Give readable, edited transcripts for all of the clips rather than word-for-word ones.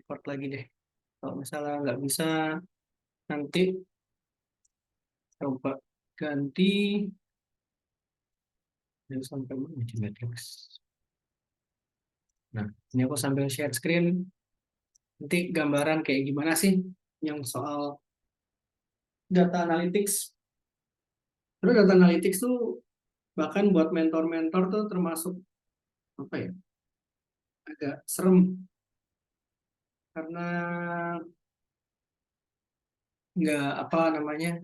record lagi deh. Kalau misalnya nggak bisa, nanti coba ganti. Yang sampai mana di Matrix. Nah, ini aku sambil share screen. Nanti gambaran kayak gimana sih yang soal data analytics. Terus data analytics tuh bahkan buat mentor-mentor tuh termasuk apa ya, agak serem karena nggak apa namanya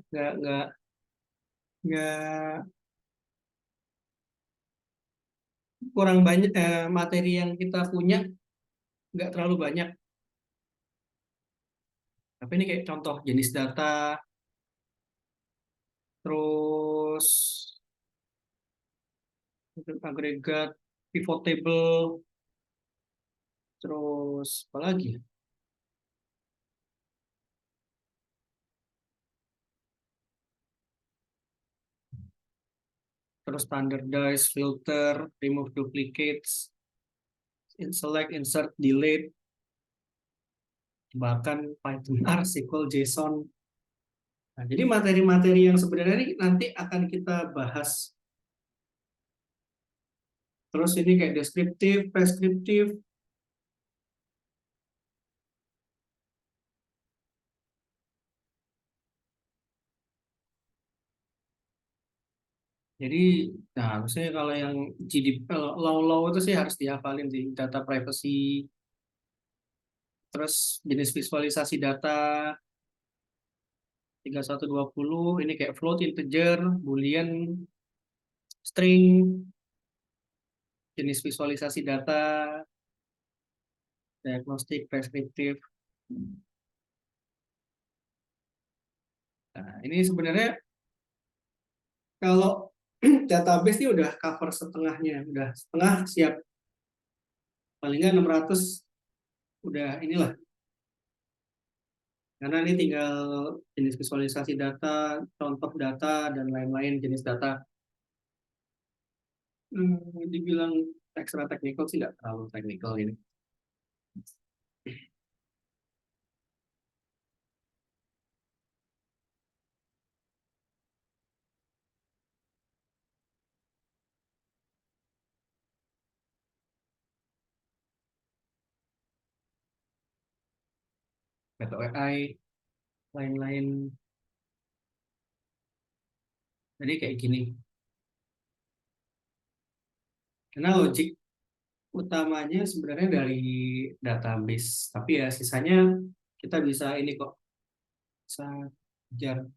nggak kurang banyak, materi yang kita punya nggak terlalu banyak. Tapi ini kayak contoh jenis data, terus agregat, pivot table, terus apa lagi ya? Terus standardize, filter, remove duplicates, select, insert, delete, bahkan Python, R, SQL, JSON. Nah, jadi materi-materi yang sebenarnya ini nanti akan kita bahas. Terus ini kayak deskriptif, preskriptif. Jadi, nah maksudnya kalau yang GDPR, law-law itu sih harus dihafalin sih. Data privacy, terus jenis visualisasi data, 3120 ini kayak float, integer, boolean, string, jenis visualisasi data, diagnostik, preskriptif. Nah, ini sebenarnya kalau database ini udah cover setengahnya, udah setengah siap. Paling nggak 600 udah inilah. Karena ini tinggal jenis visualisasi data, contoh data, dan lain-lain jenis data. Dibilang extra technical sih nggak terlalu technical ini. Data AI, lain-lain. Jadi kayak gini. Karena logik utamanya sebenarnya dari database. Tapi ya sisanya kita bisa ini kok. Bisa kejar.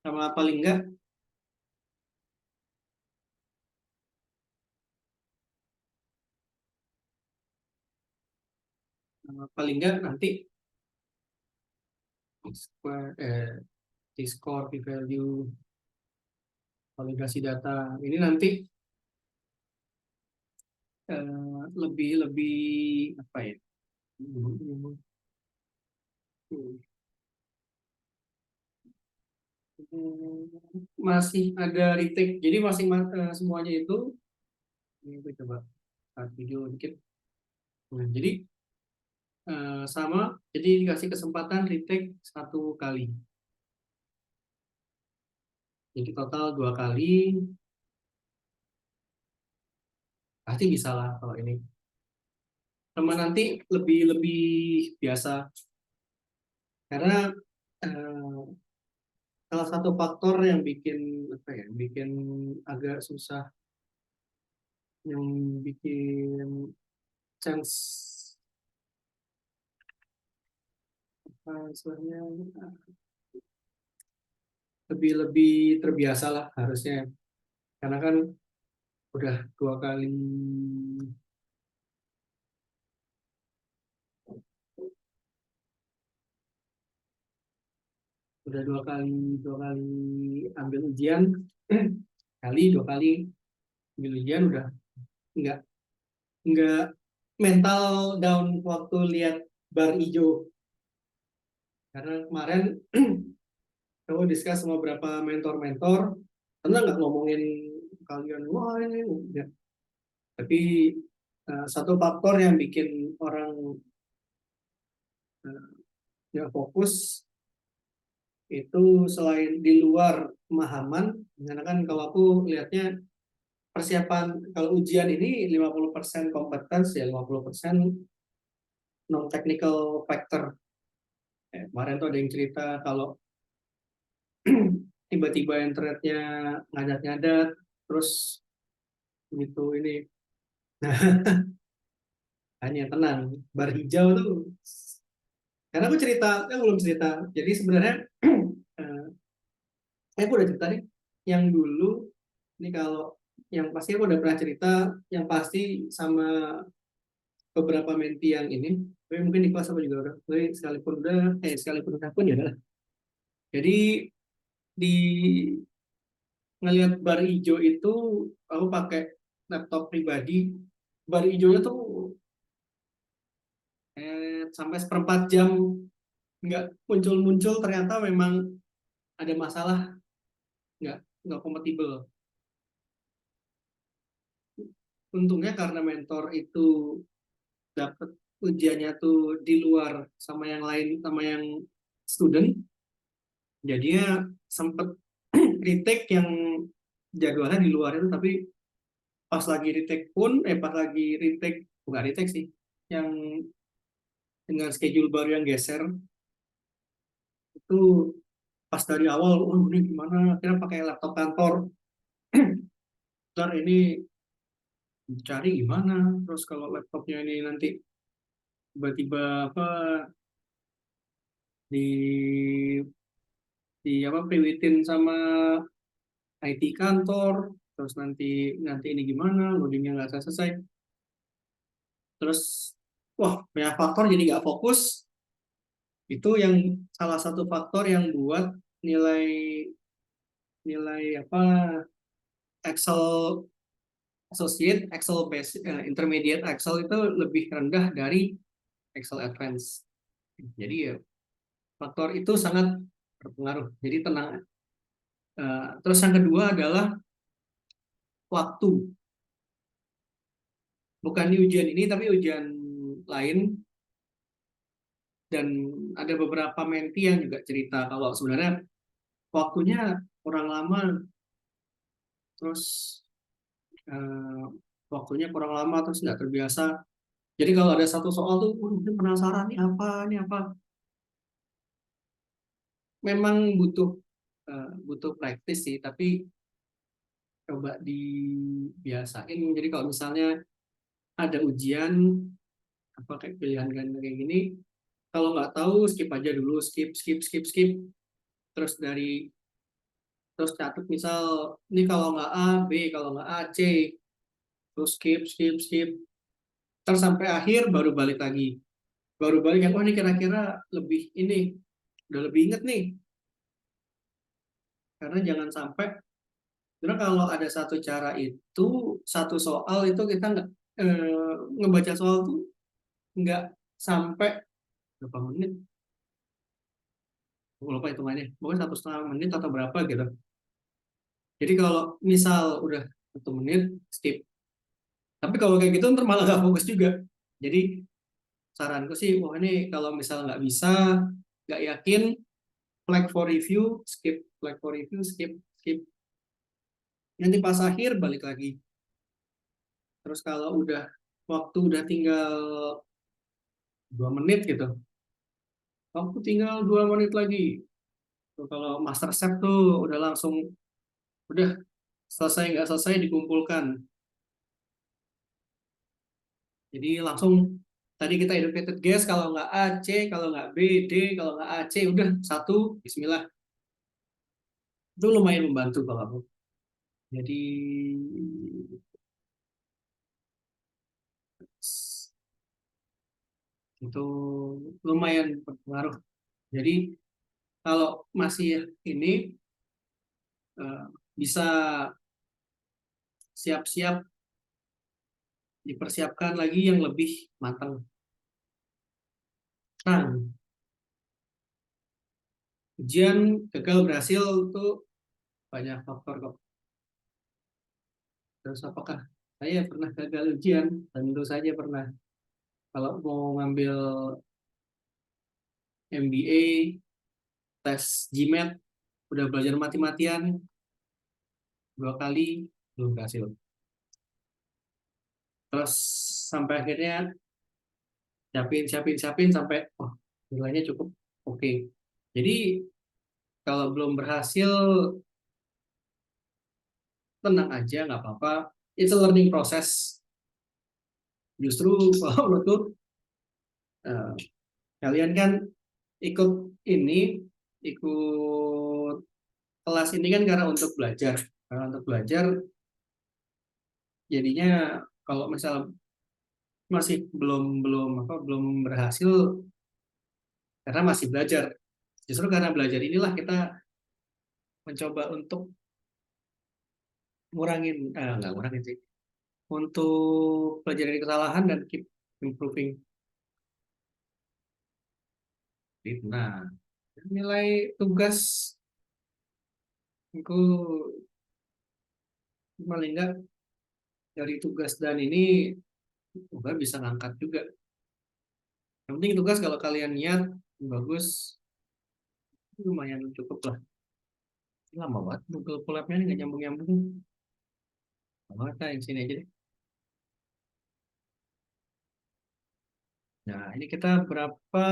Sama paling enggak nanti square, T-score, p-value, validasi data. Ini nanti lebih lebih apa ya? Masih ada retake. Jadi masing semuanya itu ini aku coba start video dikit. Nah, jadi sama. Jadi dikasih kesempatan retake 1 kali. Jadi total 2 kali. Pasti bisa lah kalau ini. Sama nanti lebih lebih biasa karena eh, salah satu faktor yang bikin apa ya, bikin agak susah, yang bikin chance istilahnya lebih lebih terbiasa lah harusnya, karena kan udah 2 kali, udah 2 kali ambil ujian, kali 2 kali ambil ujian udah nggak nggak mental down waktu lihat bar hijau. Karena kemarin aku discuss sama beberapa mentor-mentor, karena nggak ngomongin kalian wah ini ya. Tapi satu faktor yang bikin orang nggak fokus itu selain di luar pemahaman, karena kan kalau aku lihatnya persiapan kalau ujian ini 50% competence ya 50% non technical factor. Kemarin tuh ada yang cerita kalau tiba-tiba internetnya ngadat-ngadat, terus gitu ini. Nah, hanya tenang, bar hijau tuh. Karena aku cerita, aku belum cerita. Jadi sebenarnya, eh, aku udah cerita nih, yang dulu, ini kalau yang pasti aku udah pernah cerita, yang pasti sama beberapa menti yang ini, tapi mungkin di kelas apa juga udah, tapi sekalipun udah pun ya udah. Jadi di ngelihat bar hijau itu, aku pakai laptop pribadi, bar hijaunya tuh sampai seperempat jam nggak muncul-muncul, ternyata memang ada masalah, nggak kompatibel. Untungnya karena mentor itu dapat ujiannya tuh di luar sama yang lain sama yang student, jadinya sempet retake yang jadwalnya di luar itu, tapi pas lagi retake, bukan retake sih, yang dengan schedule baru yang geser itu, pas dari awal, oh ini gimana, akhirnya pakai laptop kantor, ntar ini cari gimana, terus kalau laptopnya ini nanti tiba-tiba apa di apa priwitin sama IT kantor, terus nanti nanti ini gimana, loadingnya nggak selesai, terus wah banyak faktor jadi nggak fokus. Itu yang salah satu faktor yang buat nilai nilai apa Excel Associate, Excel Basic, Intermediate Excel itu lebih rendah dari Excel Advanced. Jadi ya faktor itu sangat berpengaruh. Jadi tenang. Terus yang kedua adalah waktu. Bukan di ujian ini tapi ujian lain, dan ada beberapa menti yang juga cerita kalau sebenarnya waktunya kurang lama, terus eh, waktunya kurang lama terus nggak terbiasa. Jadi kalau ada satu soal tuh, ini penasaran nih apa, ini apa. Memang butuh praktis sih, tapi coba dibiasain. Jadi kalau misalnya ada ujian apa kayak pilihan ganda kayak gini, kalau nggak tahu skip aja dulu, skip skip skip skip. Terus terus catat misal ini kalau nggak A B, kalau nggak A C, terus skip skip skip. Terus sampai akhir baru balik lagi, baru balik yang oh ini kira-kira lebih ini udah lebih inget nih. Karena jangan sampai, karena kalau ada satu cara itu, satu soal itu kita nggak ngebaca soal tuh nggak sampai berapa menit, aku lupa hitungannya, mungkin 1,5 menit atau berapa gitu. Jadi kalau misal udah 1 menit skip, tapi kalau kayak gitu ntar malah nggak fokus juga. Jadi saranku sih, wah ini kalau misal nggak bisa, nggak yakin, flag for review, skip, flag for review, skip, skip. Nanti pas akhir balik lagi. Terus kalau waktu udah tinggal 2 menit gitu, waktu tinggal 2 menit lagi. Tuh, kalau master set tuh udah langsung, udah selesai nggak selesai dikumpulkan. Jadi langsung tadi kita educated guess, kalau nggak A C, kalau nggak B D, kalau nggak A C udah satu, Bismillah. Itu lumayan membantu kalau aku. Jadi itu lumayan berpengaruh. Jadi kalau masih ini eh, bisa siap-siap dipersiapkan lagi yang lebih matang. Nah, ujian gagal berhasil itu banyak faktor kok. Terus apakah Saya pernah gagal ujian, tentu saja pernah. Kalau mau ngambil MBA, tes GMAT, udah belajar mati-matian 2 kali, belum berhasil. Terus sampai akhirnya siapin sampai oh nilainya cukup oke. Jadi kalau belum berhasil tenang aja, nggak apa-apa. It's a learning process. Justru kalau menurutku eh, kalian kan ikut ini, ikut kelas ini kan karena untuk belajar. Karena untuk belajar, jadinya kalau misal masih belum belum apa belum berhasil karena masih belajar. Justru karena belajar inilah kita mencoba untuk ngurangin, nggak ngurangin sih, untuk belajar dari kesalahan dan keep improving. Nah, nilai tugas itu paling nggak dari tugas dan ini juga bisa ngangkat juga. Yang penting tugas kalau kalian niat bagus, lumayan cukup lah. Lama banget Google Colab-nya ini nggak nyambung-nyambung. Lama kita yang sini aja deh. Nah, ini kita berapa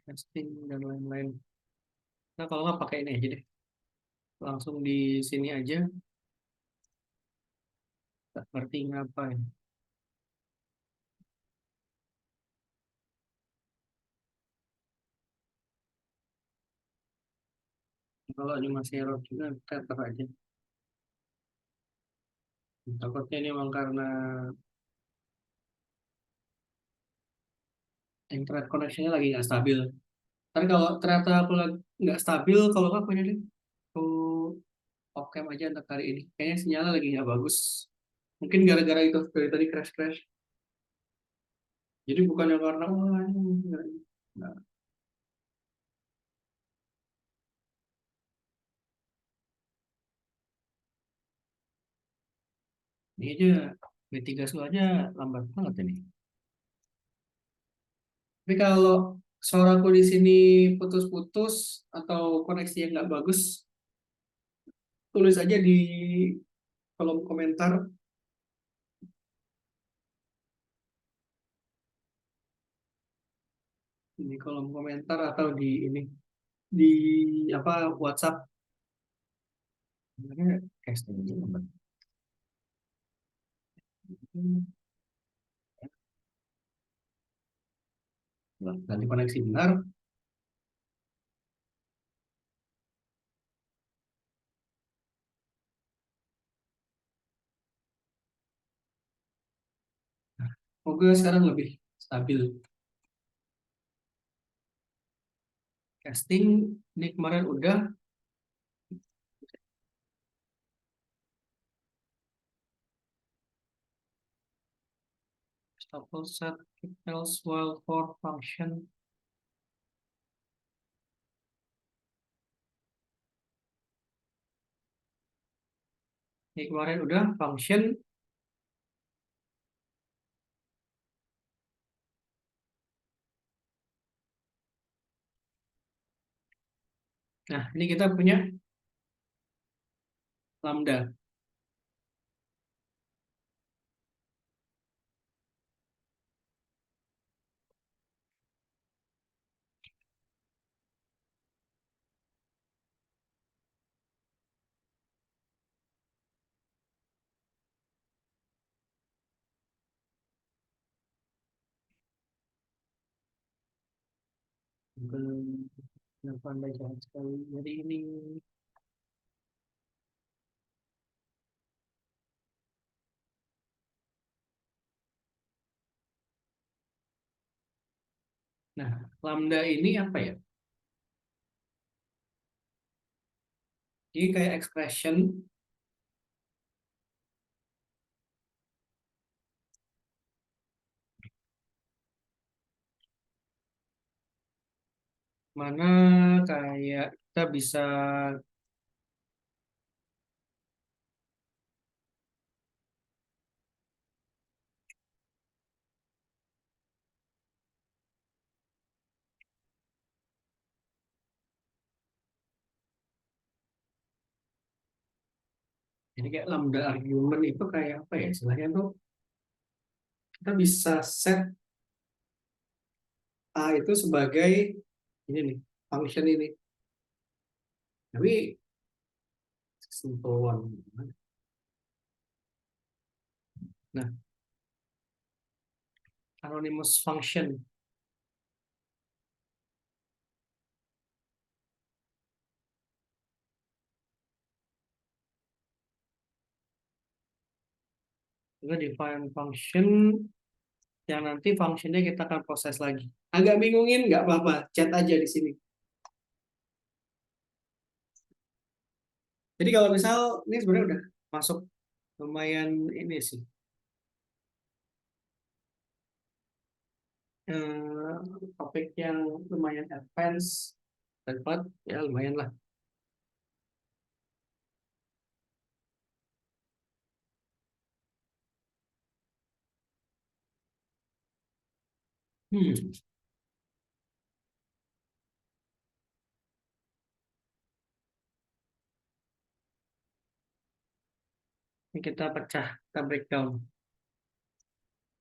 casting dan lain-lain. Nah, kalau nggak pakai ini aja deh. Langsung di sini aja. Tak ngerti ngapain. Kalau ini masih error juga, kita taruh aja. Takutnya ini memang karena internet connection-nya lagi nggak stabil. Tapi kalau ternyata aku lagi nggak stabil, kalau nggak punya deh, aku off cam aja untuk hari ini. Kayaknya sinyalnya lagi nggak bagus. Mungkin gara-gara itu dari tadi crash-crash. Jadi bukannya karena wah, nah, ini aja mitigasi aja lambat banget ini. Tapi kalau suaraku di sini putus-putus atau koneksi yang nggak bagus, tulis aja di kolom komentar, di kolom komentar atau di ini di apa WhatsApp. Sebenarnya casting aja lambat. Ganti koneksi benar. Semoga sekarang lebih stabil. Casting ini kemarin udah stable set else while for function. Ini kemarin udah function. Nah, ini kita punya lambda. Kenapa Anda jahat sekali hari ini? Nah, lambda ini apa ya? Ini kayak expression mana kayak kita bisa Jadi kayak lambda argument itu kayak apa ya istilahnya tuh, kita bisa set A itu sebagai ini nih, function ini. Tapi simple one. Nah, anonymous function. Kita define function yang nanti functionnya kita akan proses lagi. Agak bingungin nggak apa-apa, chat aja di sini. Jadi kalau misal ini sebenarnya udah masuk lumayan ini sih. Eh, Topik yang lumayan advance, dapat ya lumayan lah. Hmm. Ini kita pecah, kita breakdown.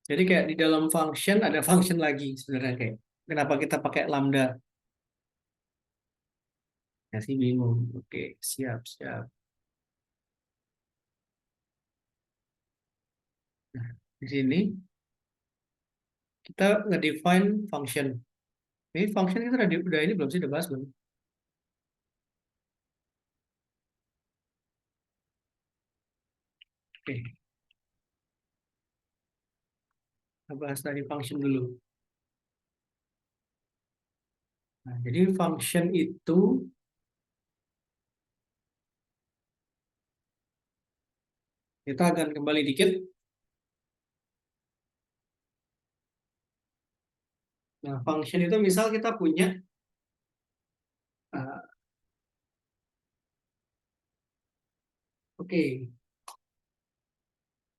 Jadi kayak di dalam function ada function lagi sebenarnya kayak. Kenapa kita pakai lambda? Ya sih bingung. Oke, siap, siap. Nah, di sini kita nge-define function. Ini function kita udah ini belum sih, udah bahas belum? Oke, kita bahas tadi function dulu. Nah, jadi function itu kita akan kembali dikit. Nah, function itu misal kita punya uh, oke.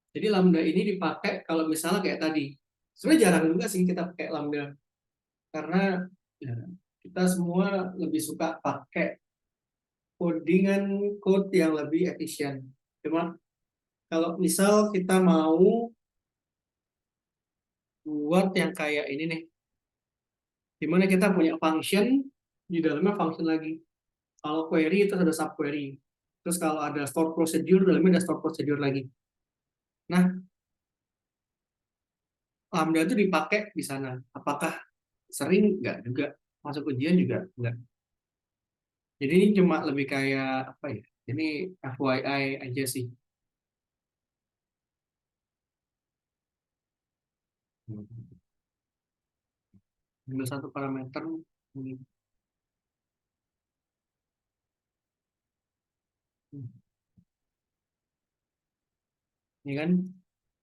Jadi lambda ini dipakai kalau misalnya kayak tadi. Sebenarnya jarang juga sih kita pakai lambda karena ya, kita semua lebih suka pakai codingan code yang lebih efisien. Cuma kalau misal kita mau buat yang kayak ini nih, dimana kita punya function di dalamnya function lagi. Kalau query itu ada subquery. Terus kalau ada store procedure, dalamnya ada store procedure lagi. Nah, lambda itu dipakai di sana. Apakah sering? Enggak juga. Masuk ujian juga enggak. Jadi ini cuma lebih kayak apa ya? Ini FYI aja sih. Ambil satu parameter. Ini kan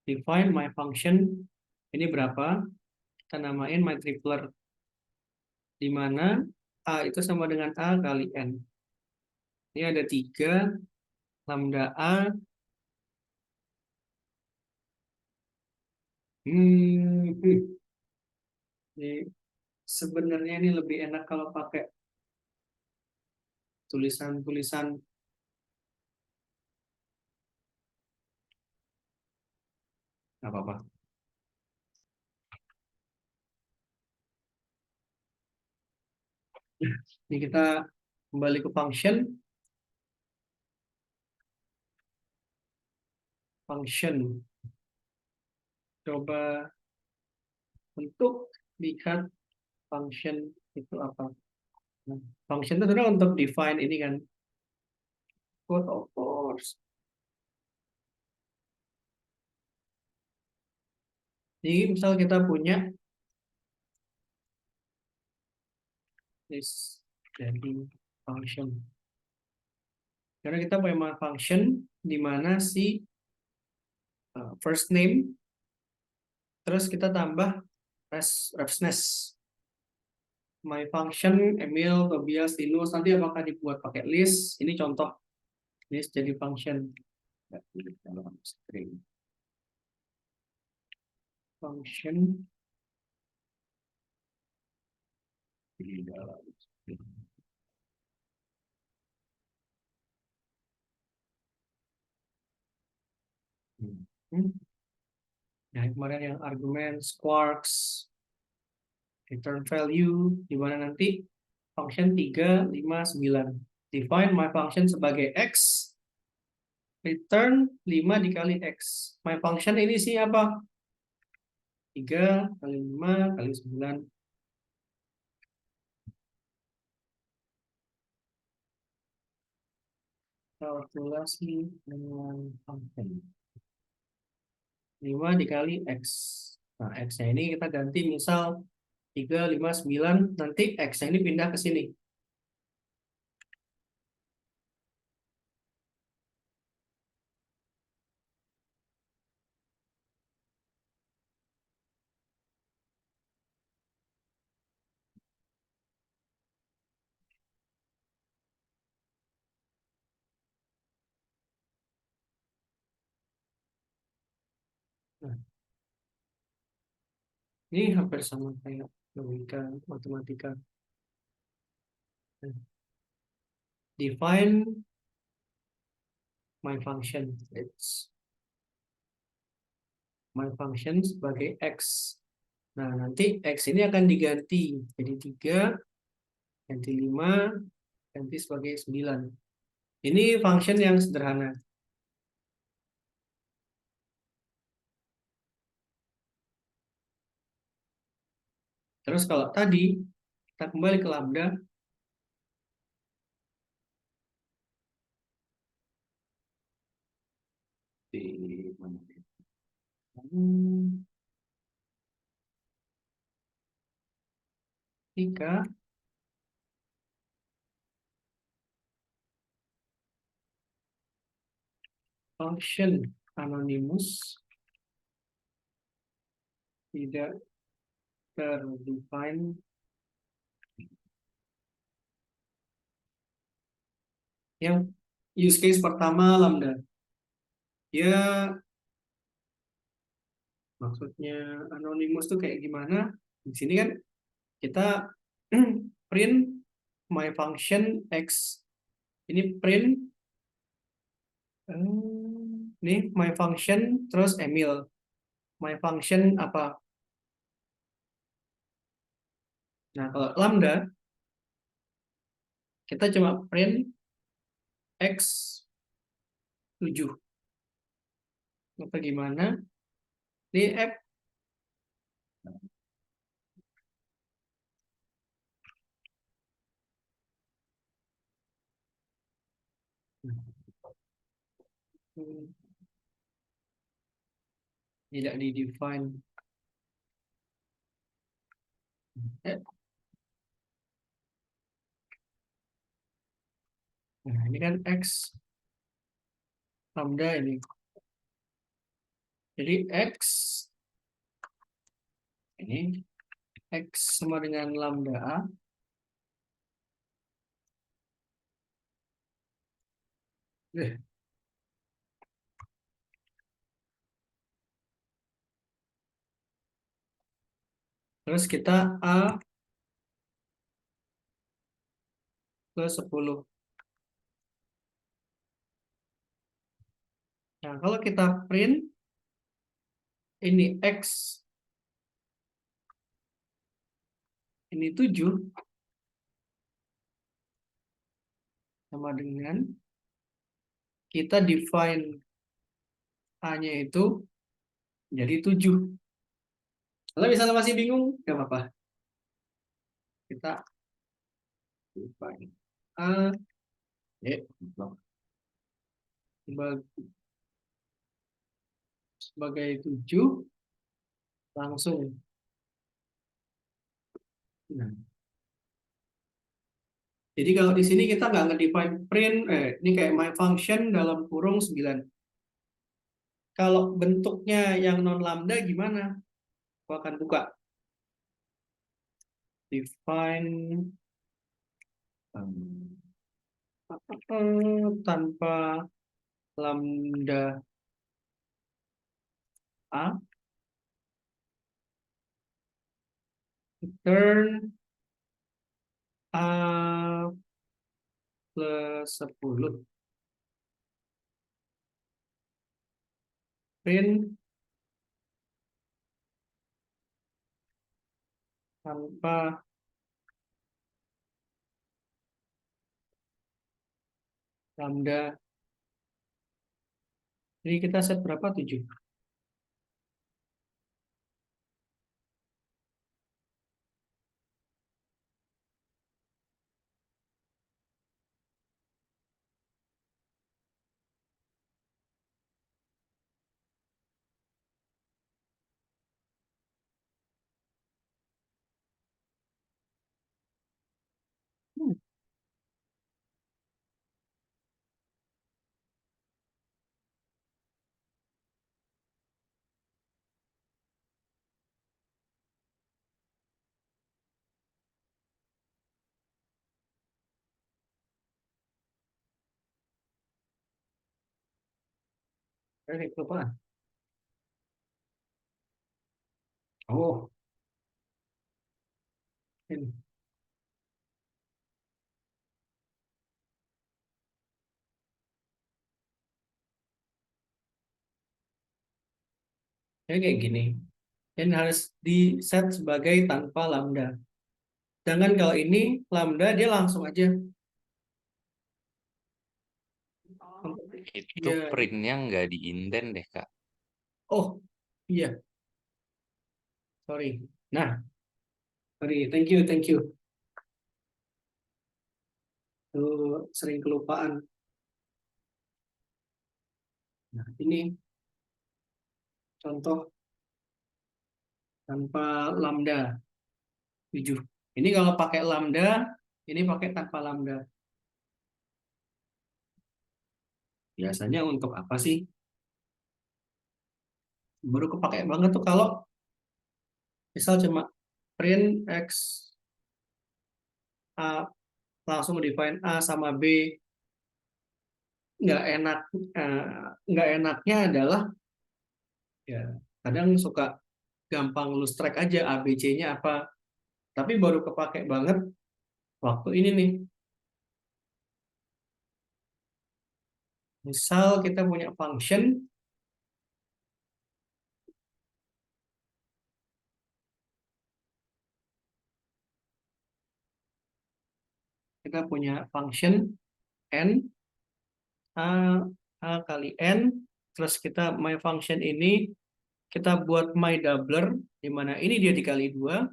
define my function. Ini berapa? Kita namain my tripler. Di mana A itu sama dengan A kali N. Ini ada 3, lambda A. Hmm, ini sebenarnya ini lebih enak kalau pakai tulisan-tulisan. Nggak apa-apa. Ini kita kembali ke function. Function. Coba untuk lihat function itu apa. Nah, function itu sebenarnya untuk define ini kan. Code of course. Jadi misal kita punya this jadi function. Karena kita punya function di mana si first name, terus kita tambah refsness. My function Emil, Tobias, Linus, nanti apakah dibuat pakai list? Ini contoh list jadi function. String function di dalam string. Hmm. Nah, kemarin yang argumen quarks, return value, di mana nanti function 3, 5, 9. Define my function sebagai X, return 5 dikali X. My function ini sih apa? 3 kali 5 kali 9. Kalkulasi dengan function. 5 dikali X. Nah, X-nya ini kita ganti misal 3, 5, 9. Nanti X-nya ini pindah ke sini. Nah, ini hampir sama kayak logika matematika. Nah, define my function. It's my function sebagai X. Nah, nanti X ini akan diganti. Jadi 3, ganti 5, ganti sebagai 9. Ini function yang sederhana. Terus kalau tadi, kita kembali ke lambda. Di mana? Jika function anonymous tidak terdefine, yang use case pertama lambda, ya maksudnya anonymous tuh kayak gimana? Di sini kan kita print my function X, ini print ini my function terus Emil, my function apa. Nah, kalau lambda kita cuma print X 7 atau gimana, ini F. Tidak di define. Nah, ini kan X lambda ini. Jadi X ini X sama dengan lambda A. Terus kita A ke 10. Nah, kalau kita print ini X ini 7 sama dengan kita define A-nya itu jadi 7. Kalau misalnya masih bingung, nggak apa-apa. Kita define A sebagai 7 langsung. Nah, jadi kalau di sini kita nggak nge-define print, ini kayak my function dalam kurung 9. Kalau bentuknya yang non lambda gimana? Aku akan buka. Define tanpa lambda A, return A plus 10. print tanpa lambda. Jadi kita set berapa? 7. Ini kelupaan. Oh, ini. Jadi kayak gini. Dan harus di set sebagai tanpa lambda. Sedangkan kalau ini lambda dia langsung aja. Itu Ya. printnya nggak diinden deh, Kak. Oh, iya. Sorry. Nah, sorry. Thank you, thank you. Tuh, sering kelupaan. Nah, ini contoh tanpa lambda 7. Ini kalau pakai lambda, ini pakai tanpa lambda. Biasanya untuk apa sih? Baru kepake banget tuh kalau misal cuma print X A, langsung define A sama B. Nggak enak, nggak enaknya adalah ya kadang suka gampang lose track aja A B C-nya apa. Tapi baru kepake banget waktu ini nih. Misal kita punya function n a, a kali n, terus kita my function ini kita buat my doubler, di mana ini dia dikali 2.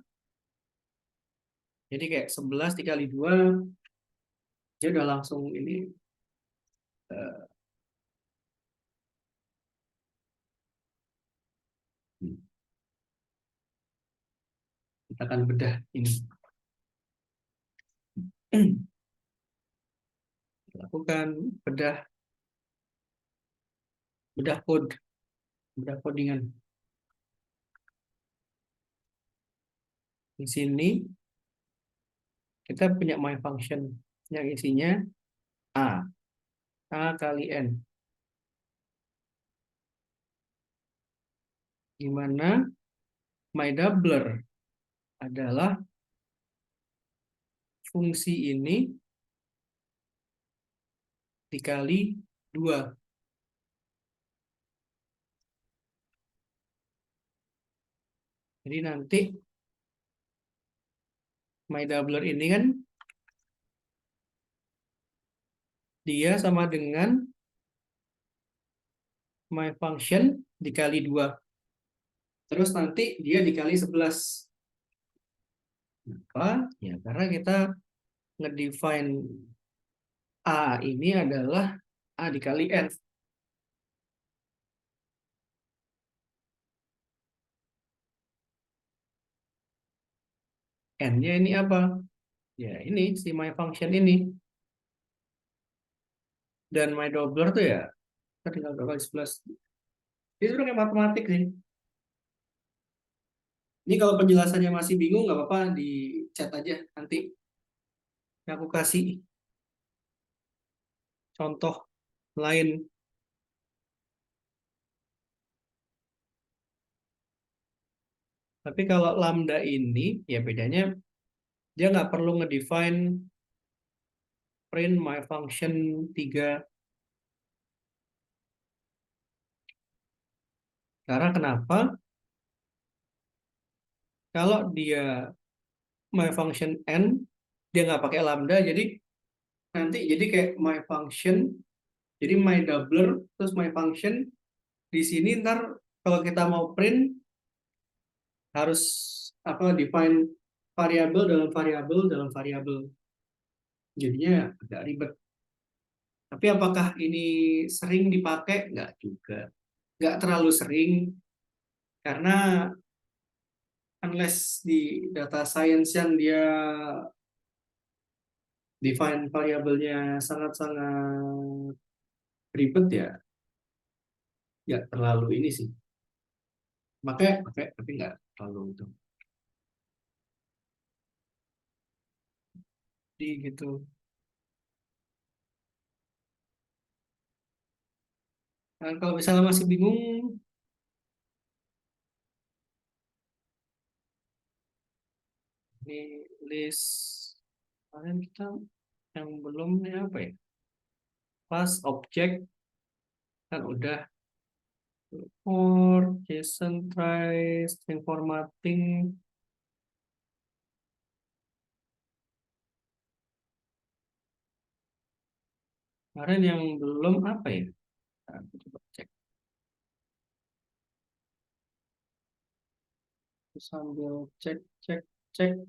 Jadi kayak 11 dikali 2, dia udah langsung ini. Kita akan bedah ini. Lakukan bedah codingan. Di sini kita punya my function yang isinya a kali n, di mana my doubler adalah fungsi ini dikali 2. Jadi nanti my doubler ini kan dia sama dengan my function dikali 2. Terus nanti dia dikali 11. Kenapa? Ya karena kita ngedefine A ini adalah A dikali N. N-nya ini apa? Ya ini si my function ini. Dan my doubler tuh ya kita tinggal 2 kali 11. Ini sebenarnya matematik sih. Ini kalau penjelasannya masih bingung nggak apa-apa di chat aja nanti. Aku kasih contoh lain. Tapi kalau lambda ini ya bedanya dia nggak perlu ngedefine print my function 3. Karena kenapa? Kalau dia my function n, dia nggak pakai lambda, jadi nanti jadi kayak my function, jadi my doubler, terus my function. Di sini ntar kalau kita mau print, harus apa define variabel dalam variabel dalam variabel. Jadinya agak ribet. Tapi apakah ini sering dipakai? Nggak juga. Nggak terlalu sering, karena unless di data science yang dia define variabelnya sangat-sangat ribet, ya nggak terlalu ini sih. Pakai tapi nggak terlalu itu. Jadi gitu. Nah, kalau misalnya masih bingung, ini list kalian kita yang belum ini apa ya? Class object kan udah, for JSON try string formatting. Kemarin yang belum apa ya? Nah, aku coba cek sambil cek cek cek.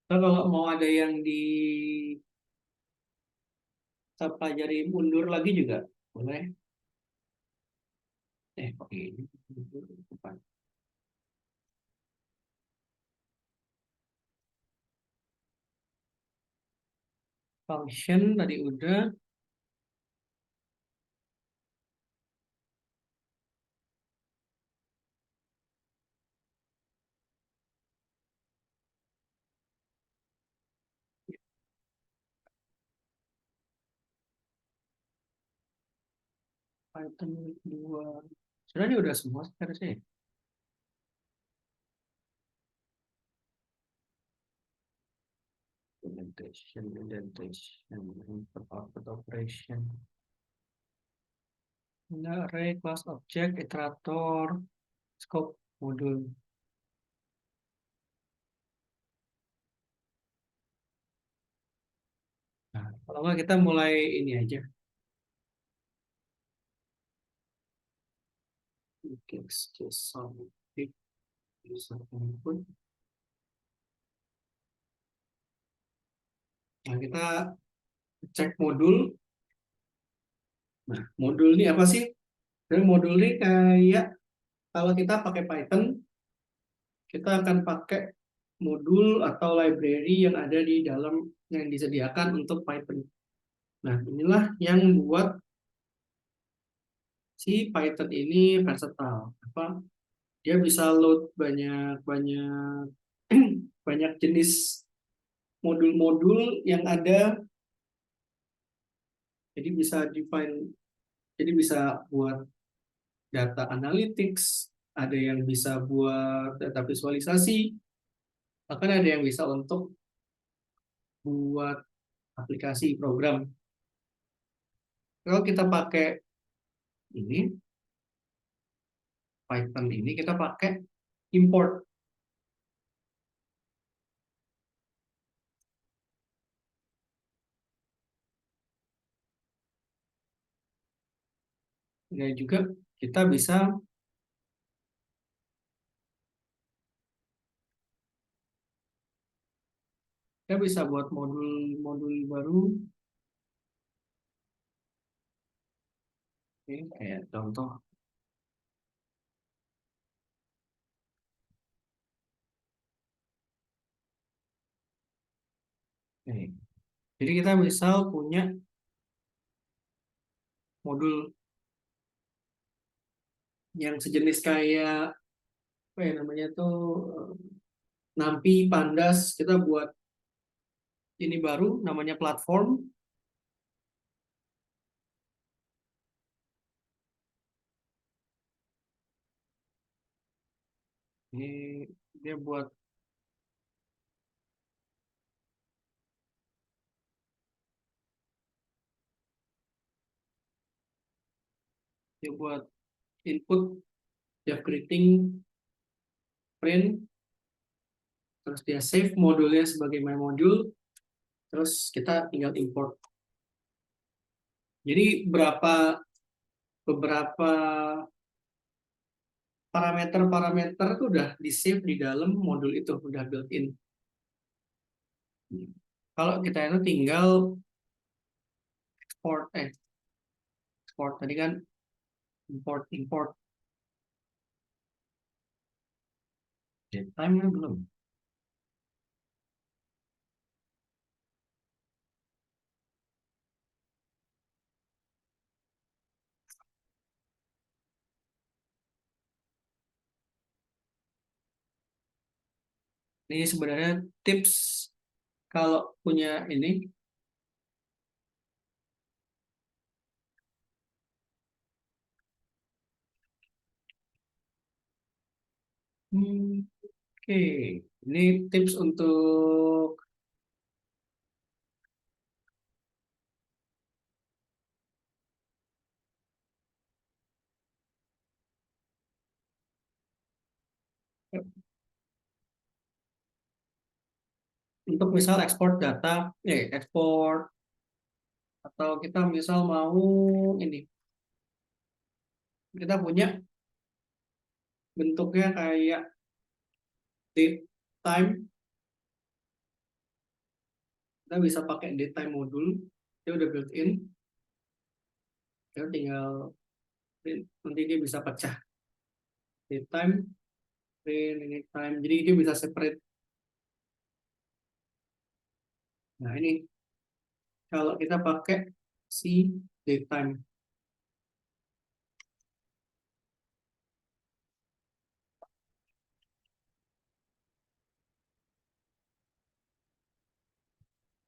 Nah, kalau mau ada yang kita pelajari mundur lagi juga boleh. Oke, ini depan. Function tadi udah. Python 2. Sebenarnya udah semua harusnya ya. Indentation, input output operation. Ini array, class object, iterator, scope, modul. Nah, kalau nggak kita mulai ini aja. JSON user input. Nah, kita cek modul. Nah, modul ini apa sih? Dan modul ini kayak kalau kita pakai Python, kita akan pakai modul atau library yang ada di dalam yang disediakan untuk Python. Nah, inilah yang buat si Python ini versatile. Apa? Dia bisa load banyak banyak banyak jenis modul-modul yang ada. Jadi bisa define, jadi bisa buat data analytics, ada yang bisa buat data visualisasi, bahkan ada yang bisa untuk buat aplikasi program. Kalau kita pakai ini Python ini, kita pakai import. Dan juga kita bisa buat modul-modul baru. Oke, kayak contoh. Oke. Jadi kita misal punya modul yang sejenis kayak apa ya namanya tuh, Nampi, Pandas, kita buat ini baru namanya platform. Ini dia buat Ya buat input dia greeting print, terus dia save modulnya sebagai my module, terus kita tinggal import. Jadi beberapa parameter itu udah di save di dalam modul itu, udah built-in. Kalau kita itu tinggal export tadi kan import time belum. Ini sebenarnya tips kalau punya ini. Oke, ini tips untuk misal ekspor data, ekspor atau kita misal mau ini, kita punya bentuknya kayak date time, kita bisa pakai date time modul, dia udah built in, kita tinggal print, nanti dia bisa pecah date time, print ini time, jadi dia bisa separate. Nah ini kalau kita pakai si date time,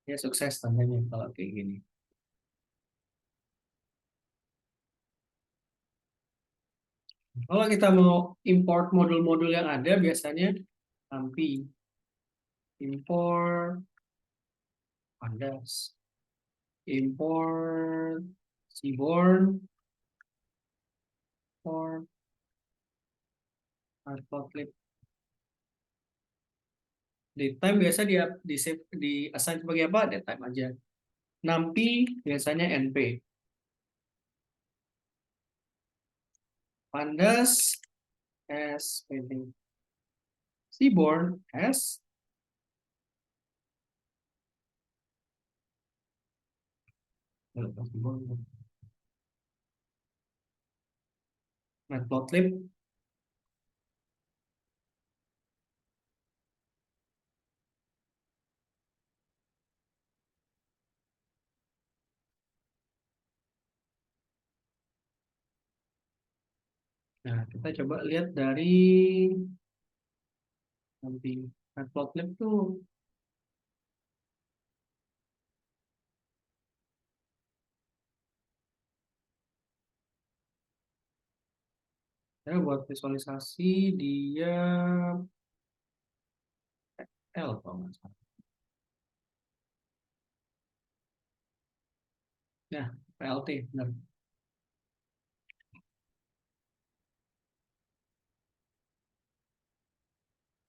ya sukses tandanya kalau kayak gini. Kalau kita mau import modul-modul yang ada, biasanya nanti import pandas, import seaborn, import matplotlib. Datetime biasa di save, di assign sebagai apa? Datetime aja. Nampi biasanya np. Pandas as pending. Seaborn as matplotlib. Nah, kita coba lihat dari nanti matplotlib tuh ya buat visualisasi dia L kalau nggak salah. Ya, PLT benar.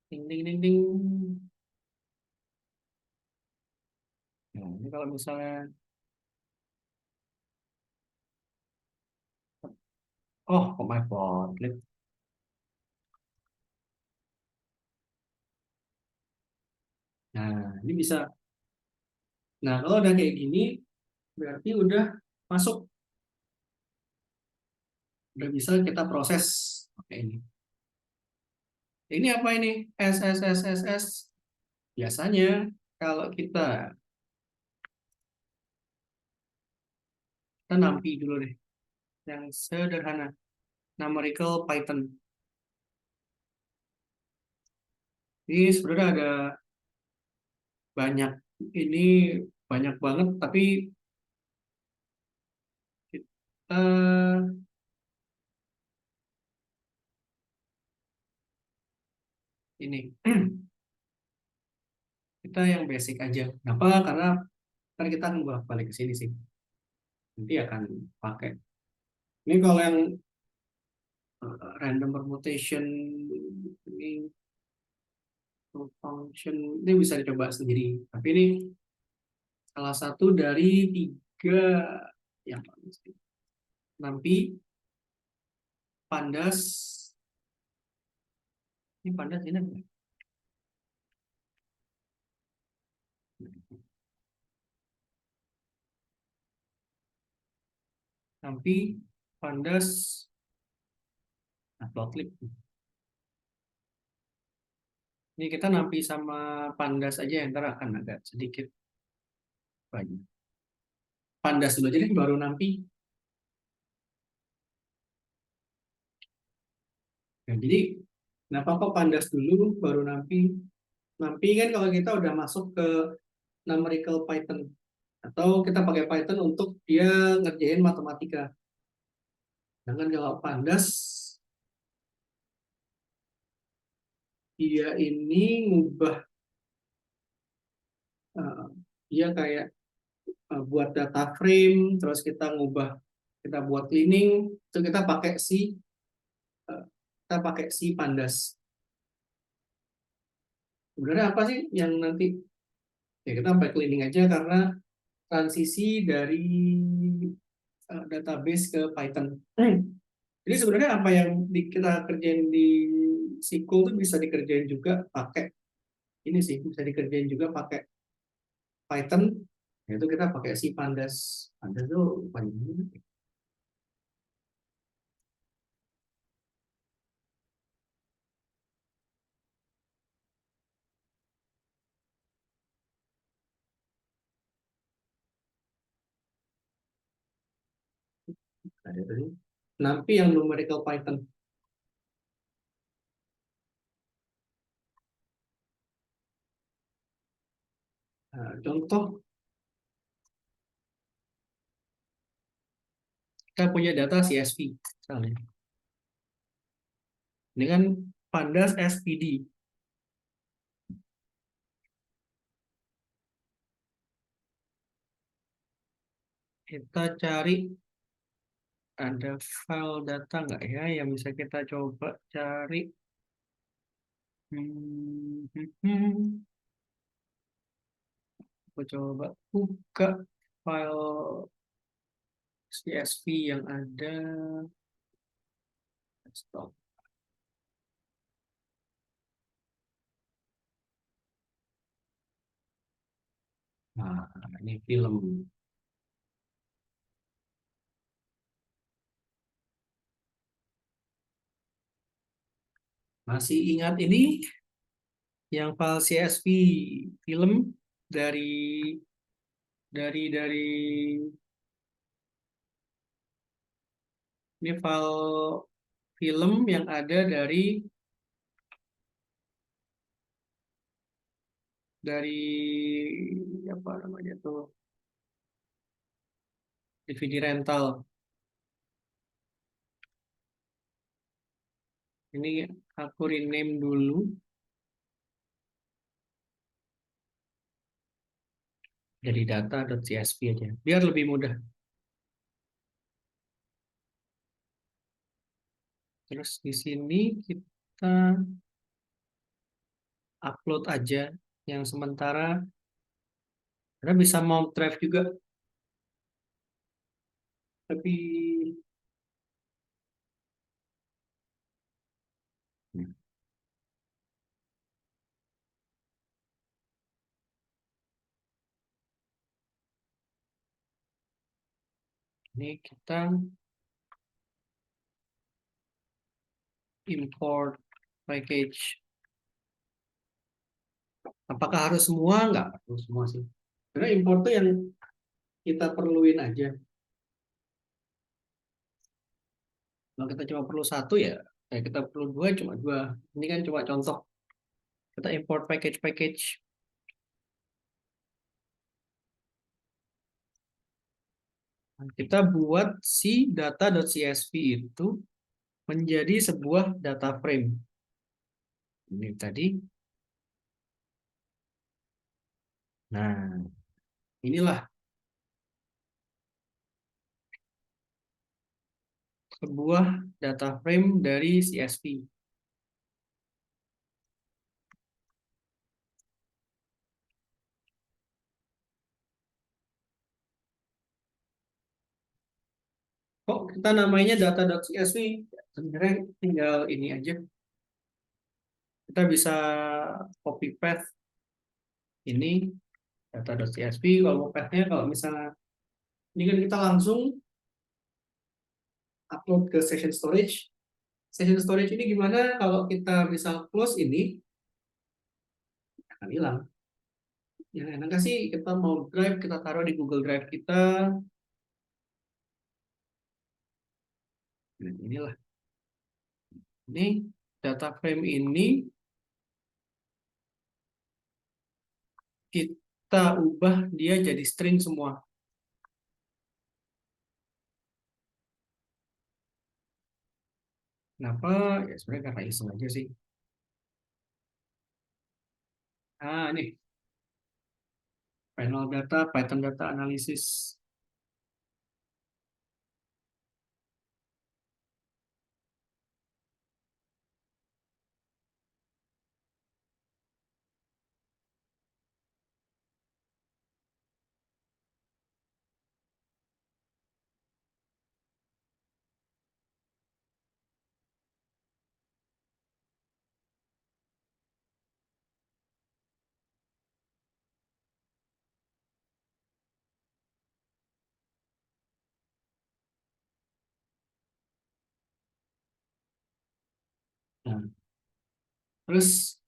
Ding ding ding ding. Nah, ini kalau misalnya kok matplotlib. Nah, ini bisa. Nah, kalau udah kayak gini berarti udah masuk, udah bisa kita proses. Oke, ini. Ini apa ini? S. Biasanya kalau kita nampi dulu deh yang sederhana, numerical Python. Ini sebenarnya ada banyak, ini banyak banget, tapi kita ini kita yang basic aja. Kenapa? Karena kan kita akan bolak-balik ke sini sih. Nanti akan pakai Ini kalau yang random permutation ini function ini bisa dicoba sendiri. Tapi ini salah satu dari tiga yang nanti pandas ini pandas ini apa? Nanti pandas plotly. Ini kita nampi sama pandas aja yang ntar akan agak sedikit banyak. Pandas dulu aja deh baru nampi. Nah, jadi kenapa kok pandas dulu baru nampi? Nampi kan kalau kita udah masuk ke numerical Python atau kita pakai Python untuk dia ngerjain matematika. Jangan kalau pandas dia ini ngubah dia kayak buat data frame, terus kita ngubah, kita buat cleaning, itu kita pakai si pandas. Sebenarnya apa sih yang nanti ya kita pakai cleaning aja karena transisi dari database ke Python. Jadi sebenarnya apa yang kita kerjain di SQL itu bisa dikerjain juga pakai ini sih, bisa dikerjain juga pakai Python. Yaitu kita pakai si pandas. Pandas itu paling ada tadi. Nanti yang numerical Python. Nah, contoh kita punya data CSV misalnya. Dengan pandas SPD. Kita cari ada file data nggak ya yang bisa kita coba cari. Aku coba buka file CSV yang ada. Stop. Nah, ini film. Masih ingat ini yang file CSV film dari ini file film yang ada dari apa namanya tuh DVD rental. Ini aku rename dulu jadi data.csv aja biar lebih mudah. Terus di sini kita upload aja yang sementara. Karena bisa mount drive juga. Tapi ini kita import package. Apakah harus semua? Nggak harus semua sih. Karena import tuh yang kita perluin aja. Kalau kita cuma perlu satu ya kita perlu dua cuma dua. Ini kan cuma contoh. Kita import package-package. Kita buat si data.csv itu menjadi sebuah data frame. Ini tadi. Nah, inilah sebuah data frame dari CSV. Kok kita namanya data.csv? Sebenarnya tinggal ini aja. Kita bisa copy paste ini data.csv. Kalau mau paste-nya, kalau misalnya ini kan kita langsung upload ke session storage. Session storage ini gimana kalau kita bisa close ini akan hilang. Yang enak sih kita mau drive, kita taruh di Google Drive kita. Nah, inilah. Ini data frame ini kita ubah dia jadi string semua. Kenapa? Ya sebenarnya karena iseng aja sih. Ah, nih panel data, Python data analysis. Nah, terus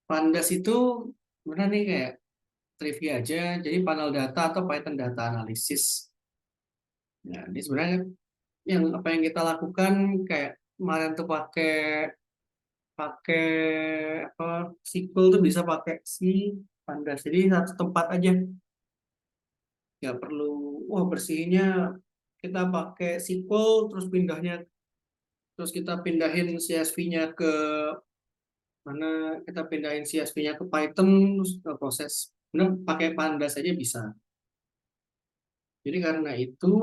Pandas itu benar nih kayak trivia aja. Jadi panel data atau Python data analysis. Nah, ini sebenarnya yang apa yang kita lakukan kayak kemarin tuh pakai pakai apa SQL tuh bisa pakai si Pandas. Jadi satu tempat aja. Nggak perlu wah bersihnya kita pakai SQL terus kita pindahin CSV-nya ke mana kita pindahin CSV-nya ke Python terus kita proses. Benar pakai Pandas aja bisa. Jadi karena itu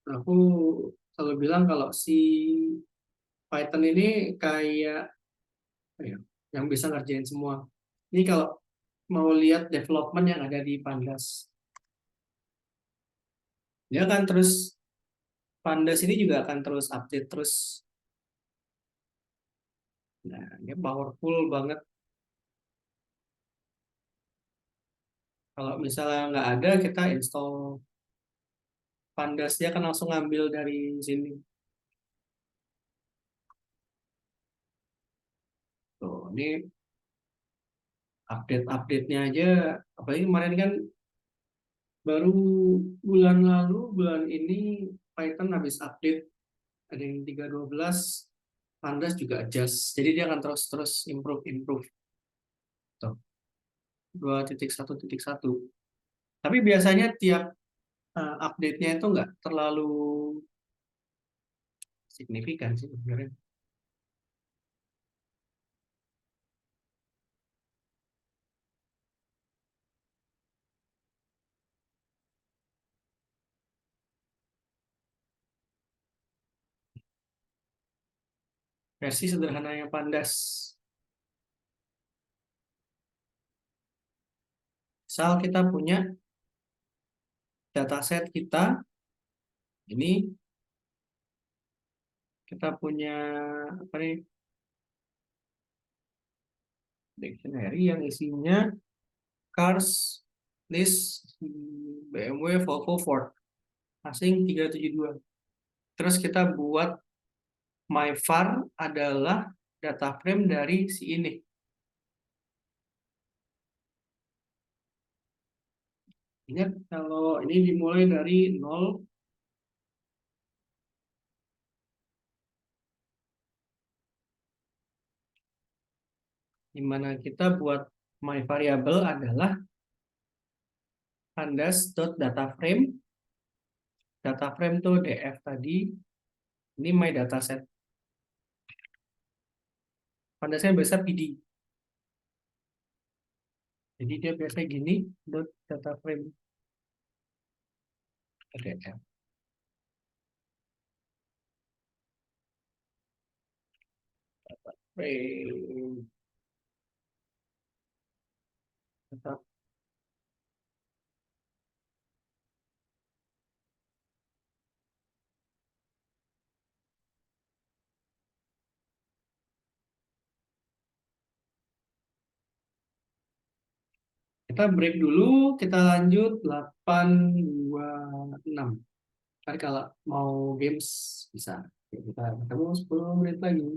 aku selalu bilang kalau si Python ini kayak apa ya, yang bisa ngerjain semua. Ini kalau mau lihat development yang ada di Pandas, dia kan terus Pandas ini juga akan terus update terus. Nah, dia powerful banget. Kalau misalnya nggak ada, kita install Pandas, dia akan langsung ngambil dari sini. Tuh, ini update-update-nya aja, apalagi kemarin kan baru bulan lalu, bulan ini Python habis update, ada yang 3.12, Pandas juga adjust. Jadi dia akan terus-terus improve. Tuh, 2.1.1. Tapi biasanya tiap update-nya itu nggak terlalu signifikan sih sebenarnya. Versi sederhananya Pandas. Misal kita punya dataset kita, ini kita punya apa nih, dictionary yang isinya cars, list, BMW, Volvo, Ford, asing 372. Terus kita buat myvar adalah data frame dari si ini. Ingat kalau ini dimulai dari 0, di mana kita buat my variable adalah pandas.dataframe. Data frame tuh df tadi, ini my dataset. Pandasnya biasa pd. Jadi dia biasanya gini, dot data frame df. Eh, tetap kita break dulu, kita lanjut 8.26. Ntar kalau mau games bisa. Oke, kita ketemu 10 menit lagi.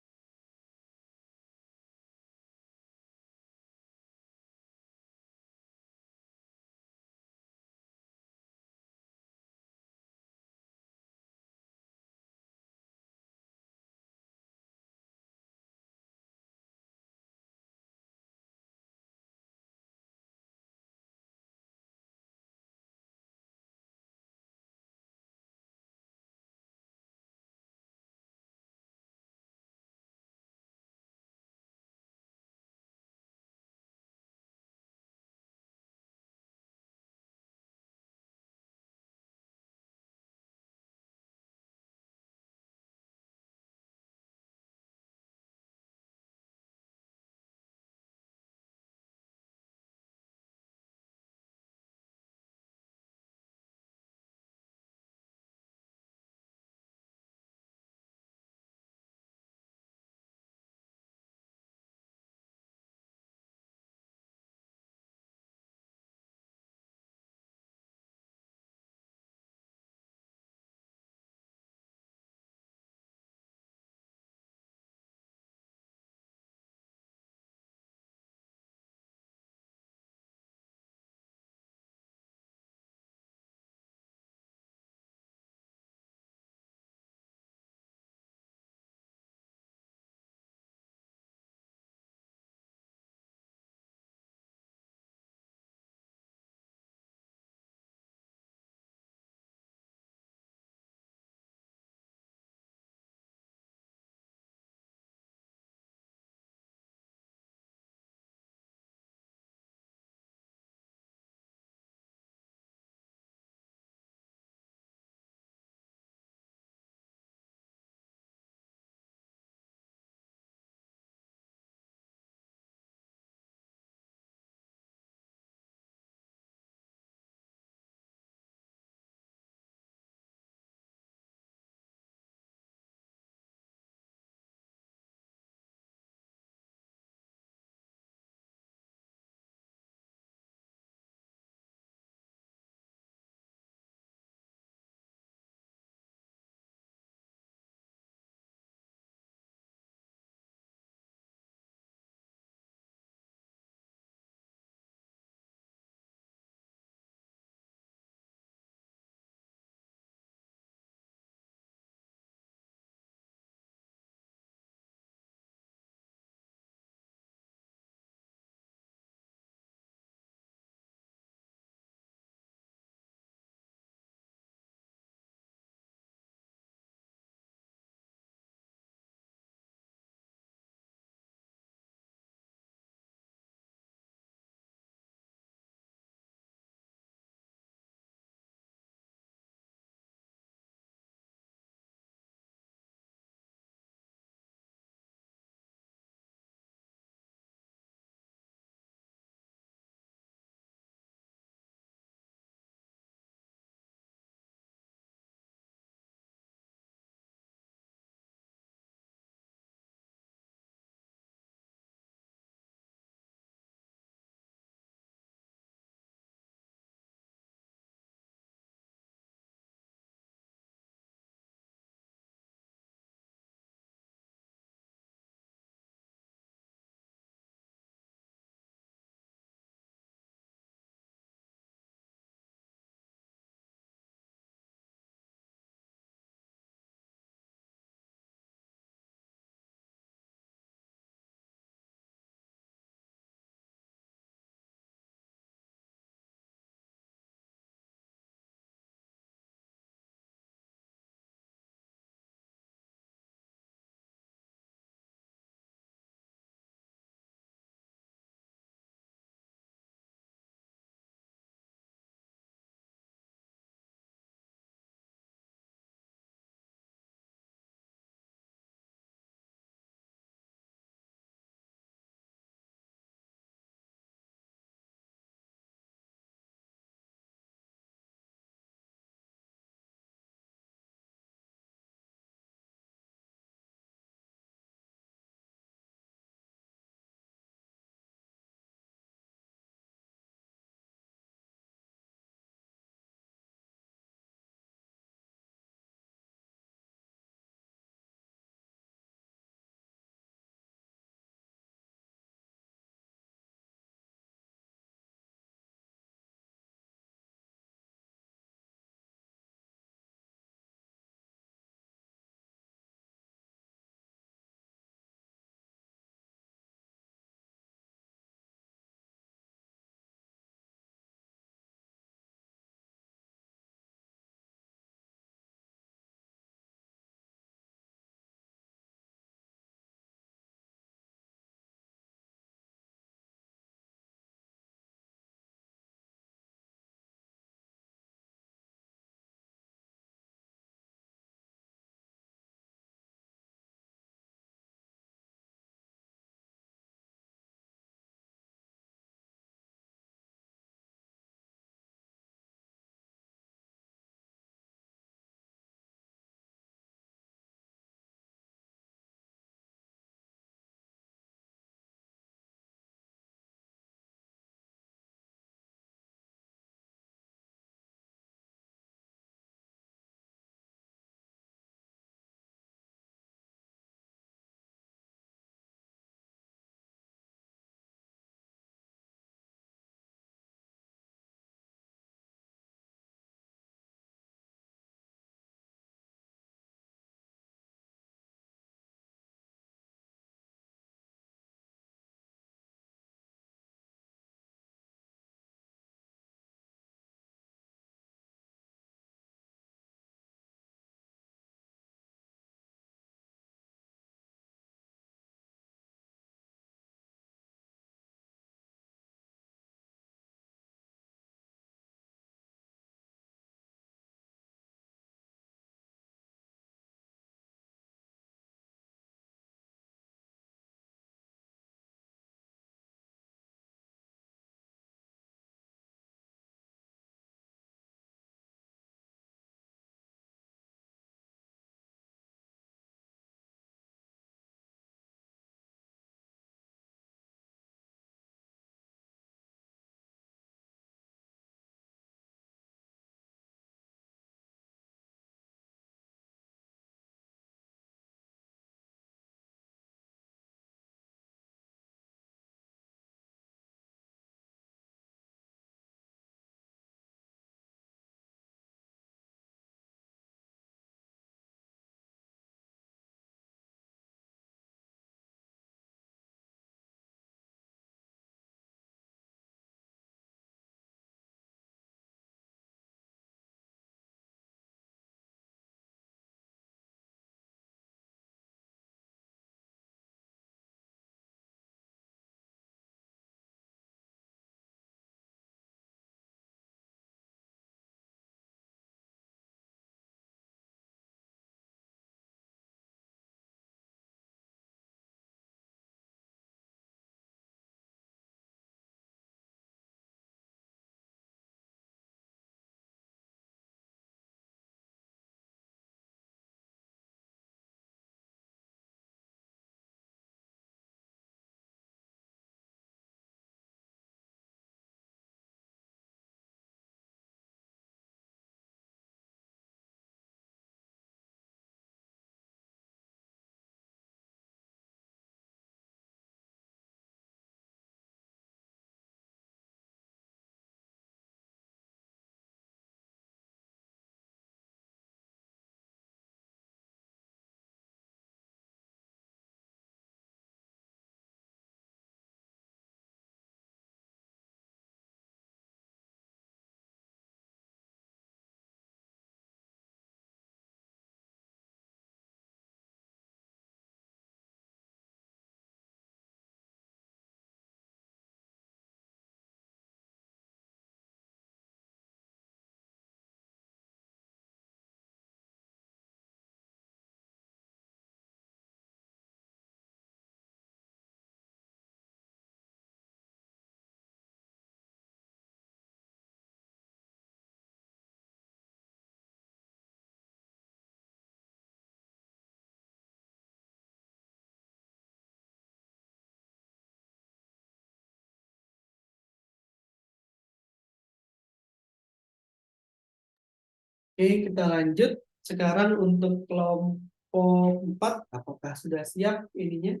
Oke, kita lanjut. Sekarang untuk kelompok 4, apakah sudah siap ininya?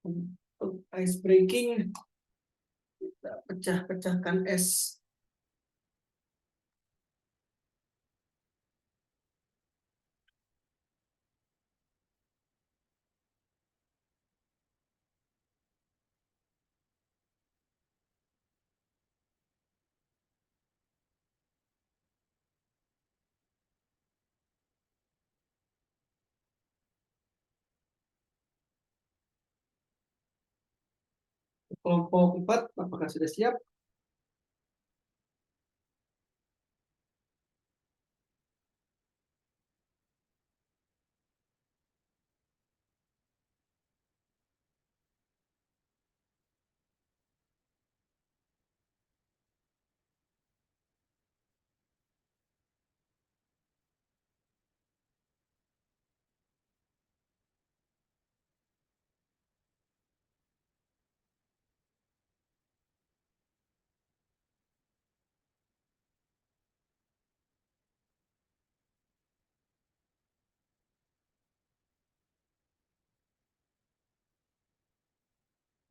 Untuk ice breaking, kita pecah-pecahkan es. Kelompok 4, apakah sudah siap?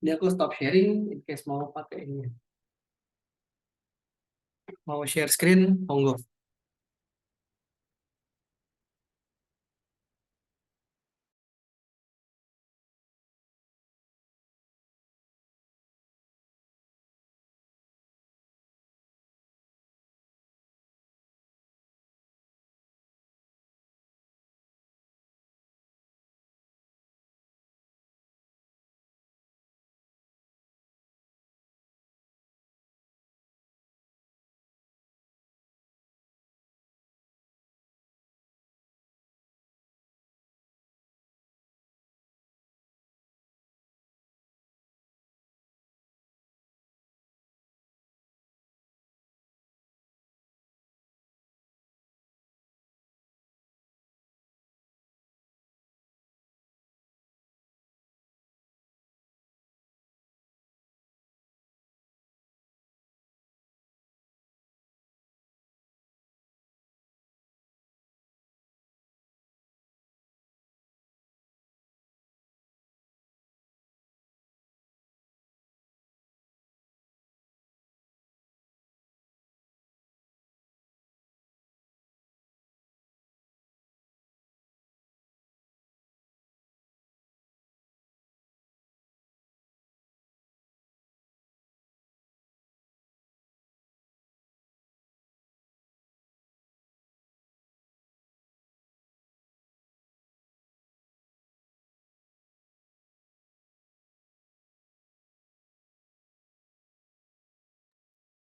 Ini aku stop sharing, in case mau pakai ini. Mau share screen, monggo.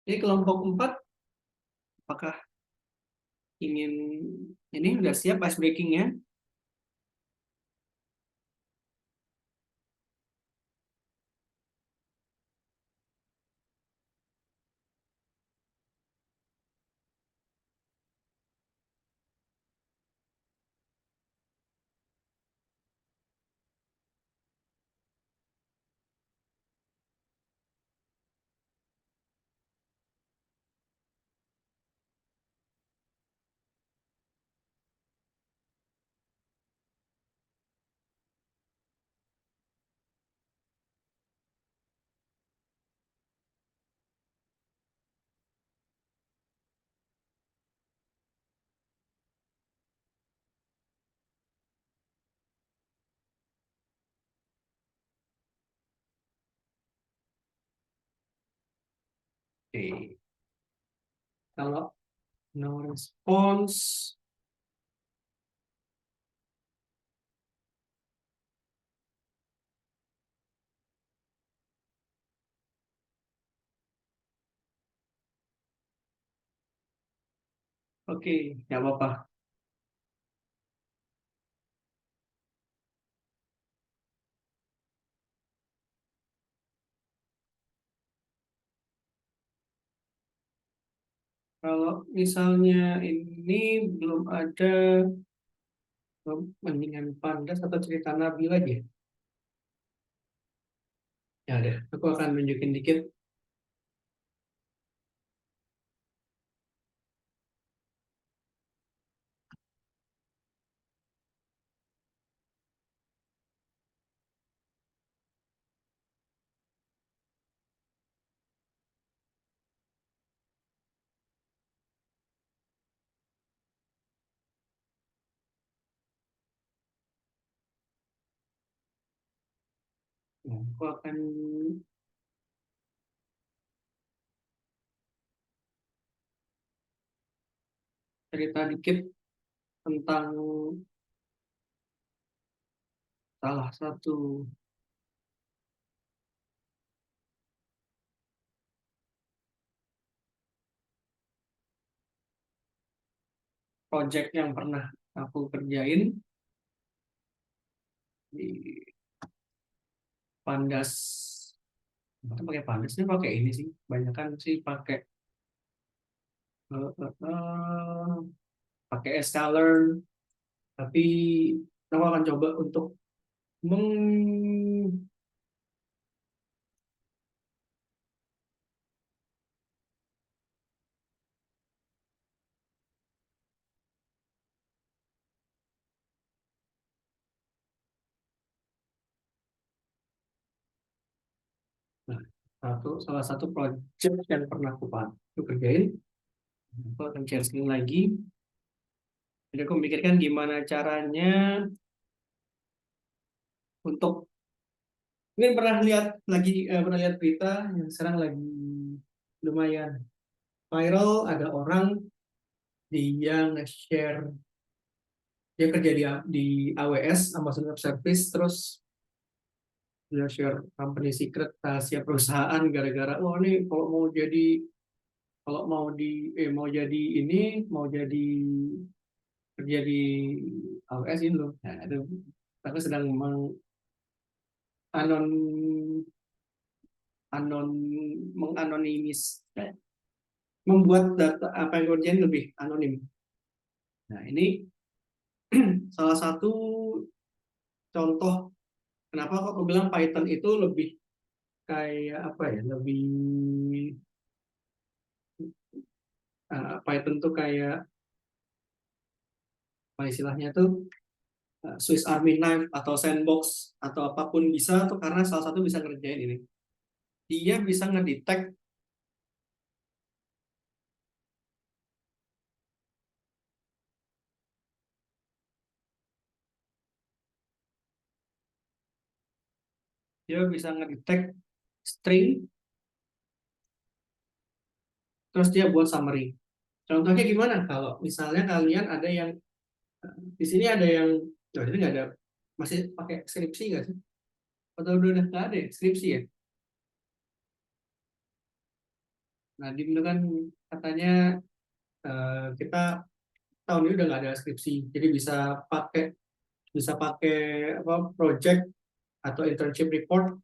Ini kelompok 4, apakah ingin ini sudah siap ice breakingnya? Oke, kalau no response, oke, nggak apa-apa. Kalau misalnya ini belum ada, mendingan Pandas atau cerita Nabi aja. Ya deh, aku akan tunjukin dikit. Nah, aku akan cerita dikit tentang salah satu project yang pernah aku kerjain di Pandas. Atau pakai Pandas ini pakai ini sih, banyak kan sih pakai eh, eh, eh, pakai Sklearn, tapi aku akan coba untuk meng nah, salah satu project yang pernah aku kerjain, aku akan share screen lagi. Jadi aku memikirkan gimana caranya untuk, mungkin pernah lihat berita yang sekarang lagi lumayan viral, ada orang dia nge-share, dia kerja di AWS, Amazon Web Service, terus dia share company secret, rahasia perusahaan, gara-gara oh ini kalau mau jadi ini, mau jadi kerja di AWS ini loh. Nah, itu aku sedang anon anon menganonimis, membuat data apa yang kerjain lebih anonim. Nah, ini salah satu contoh kenapa kok aku bilang Python itu lebih kayak apa ya, lebih Python tuh kayak apa istilahnya tuh, Swiss Army knife atau sandbox atau apapun bisa tuh, karena salah satu bisa ngerjain ini. Dia bisa ngedetect, dia bisa ngedetect string, terus dia buat summary. Contohnya gimana? Kalau misalnya kalian ada yang di sini ada yang, oh, ini nggak ada, masih pakai skripsi nggak sih? Atau udah nggak ada ya, skripsi ya? Nah, di itu kan katanya kita tahun ini udah nggak ada skripsi, jadi bisa pakai apa, project atau internship report.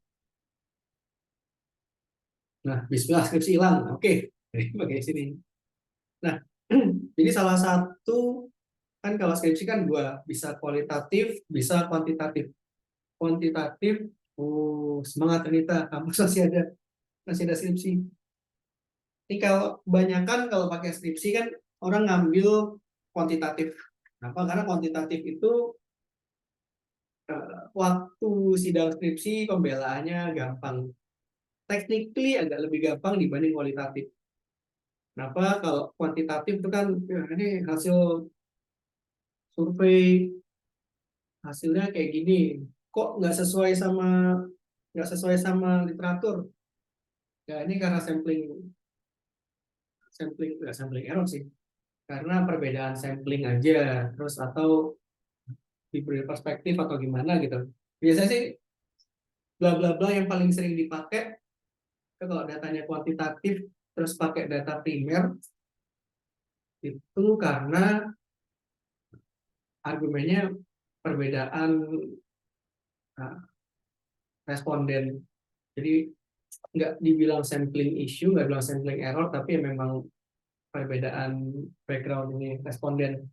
Nah, bismillah skripsi hilang. Oke, jadi pakai sini. Nah, jadi salah satu, kan kalau skripsi kan dua, bisa kualitatif, bisa kuantitatif. Kuantitatif, oh semangat Renita, kamu masih ada skripsi. Ini kalau kebanyakan kalau pakai skripsi kan orang ngambil kuantitatif. Kenapa? Karena kuantitatif itu waktu sidang skripsi pembelaannya gampang. Technically agak lebih gampang dibanding kualitatif. Kenapa? Kalau kuantitatif itu kan ya, ini hasil survei, hasilnya kayak gini. Kok nggak sesuai sama literatur? Ya ini karena sampling sampling nggak sampling error sih. Karena perbedaan sampling aja, terus atau diberi perspektif atau gimana gitu. Biasanya sih bla bla bla yang paling sering dipakai kalau datanya kuantitatif terus pakai data primer, itu karena argumennya perbedaan uh, responden. Jadi nggak dibilang sampling issue, nggak bilang sampling error, tapi memang perbedaan background ini responden.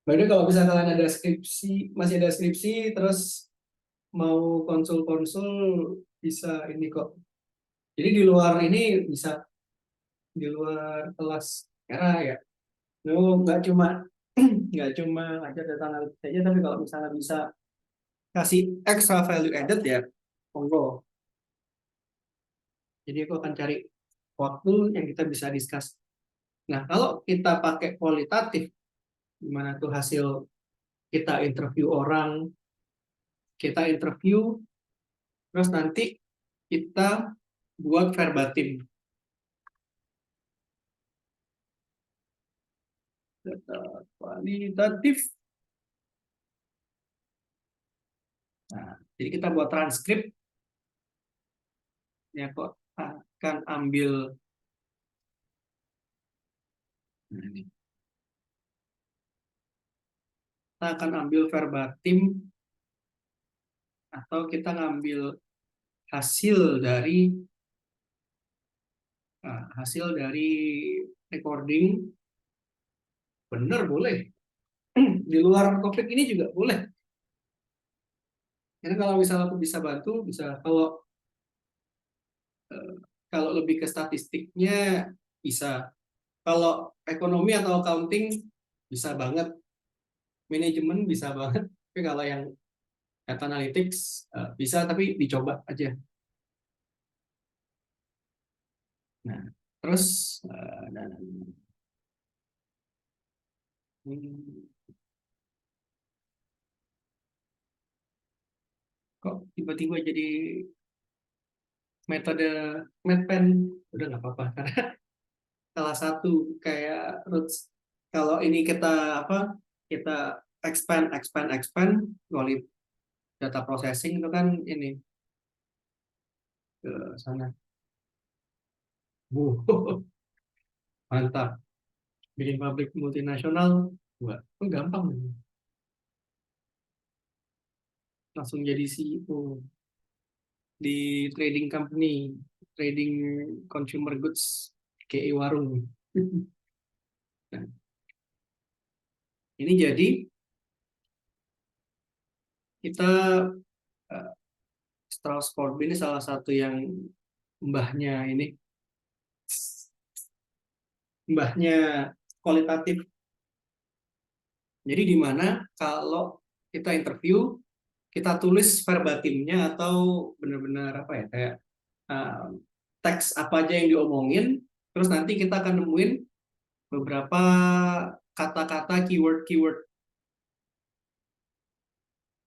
Jadi kalau misalnya kalian ada skripsi, masih ada skripsi, terus mau konsul-konsul, bisa ini kok. Jadi di luar ini bisa, di luar kelas era ya. Lu nggak cuma nggak cuma aja data analitik aja, tapi kalau misalnya bisa kasih extra value added ya, monggo. Jadi aku akan cari waktu yang kita bisa discuss. Nah, kalau kita pakai kualitatif, gimana tuh hasil kita interview orang, kita interview, terus nanti kita buat verbatim. Data kualitatif. Nah, jadi kita buat transkrip, ya kok akan ambil, nah ini, kita akan ambil verbatim atau kita ngambil hasil dari hasil dari recording, bener boleh. Di luar topik ini juga boleh. Karena kalau misalnya aku bisa bantu, bisa eh, kalau lebih ke statistiknya bisa. Kalau ekonomi atau accounting bisa banget, manajemen bisa banget. Tapi kalau yang data analytics bisa, tapi dicoba aja. Nah, terus kok tiba-tiba jadi metode MedPen, udah nggak apa-apa karena salah satu kayak roots, kalau ini kita apa, kita expand quality data processing itu kan ini ke sana. Mantap, bikin pabrik multinasional, wah itu gampang, langsung jadi CEO di trading company, trading consumer goods, kayak warung. Nah, ini jadi kita Strauss Corp ini salah satu yang mbahnya ini, mbahnya kualitatif. Jadi di mana kalau kita interview, kita tulis verbatimnya atau benar-benar apa ya, kayak uh, teks apa aja yang diomongin, terus nanti kita akan nemuin beberapa kata-kata keyword-keyword.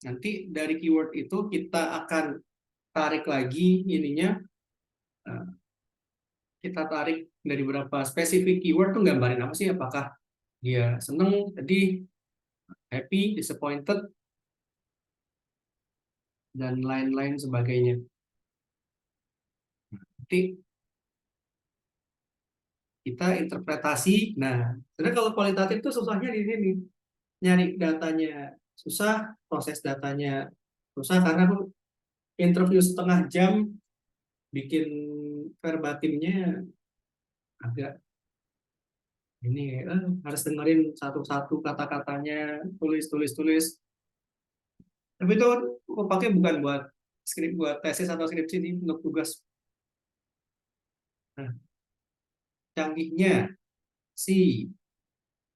Nanti dari keyword itu kita akan tarik lagi ininya, uh, kita tarik dari beberapa spesifik keyword tuh gambarin apa sih, apakah dia seneng, sedih, happy, disappointed, dan lain-lain sebagainya. Nanti kita interpretasi. Nah, sebenarnya kalau kualitatif itu susahnya di sini. Nyari datanya susah, proses datanya susah, karena aku interview setengah jam, bikin verbatimnya agak ini, harus dengerin satu-satu kata-katanya, tulis, tulis, tulis. Tapi itu aku pakai bukan buat skrip, buat tesis atau skripsi, ini untuk tugas. Nah, canggihnya si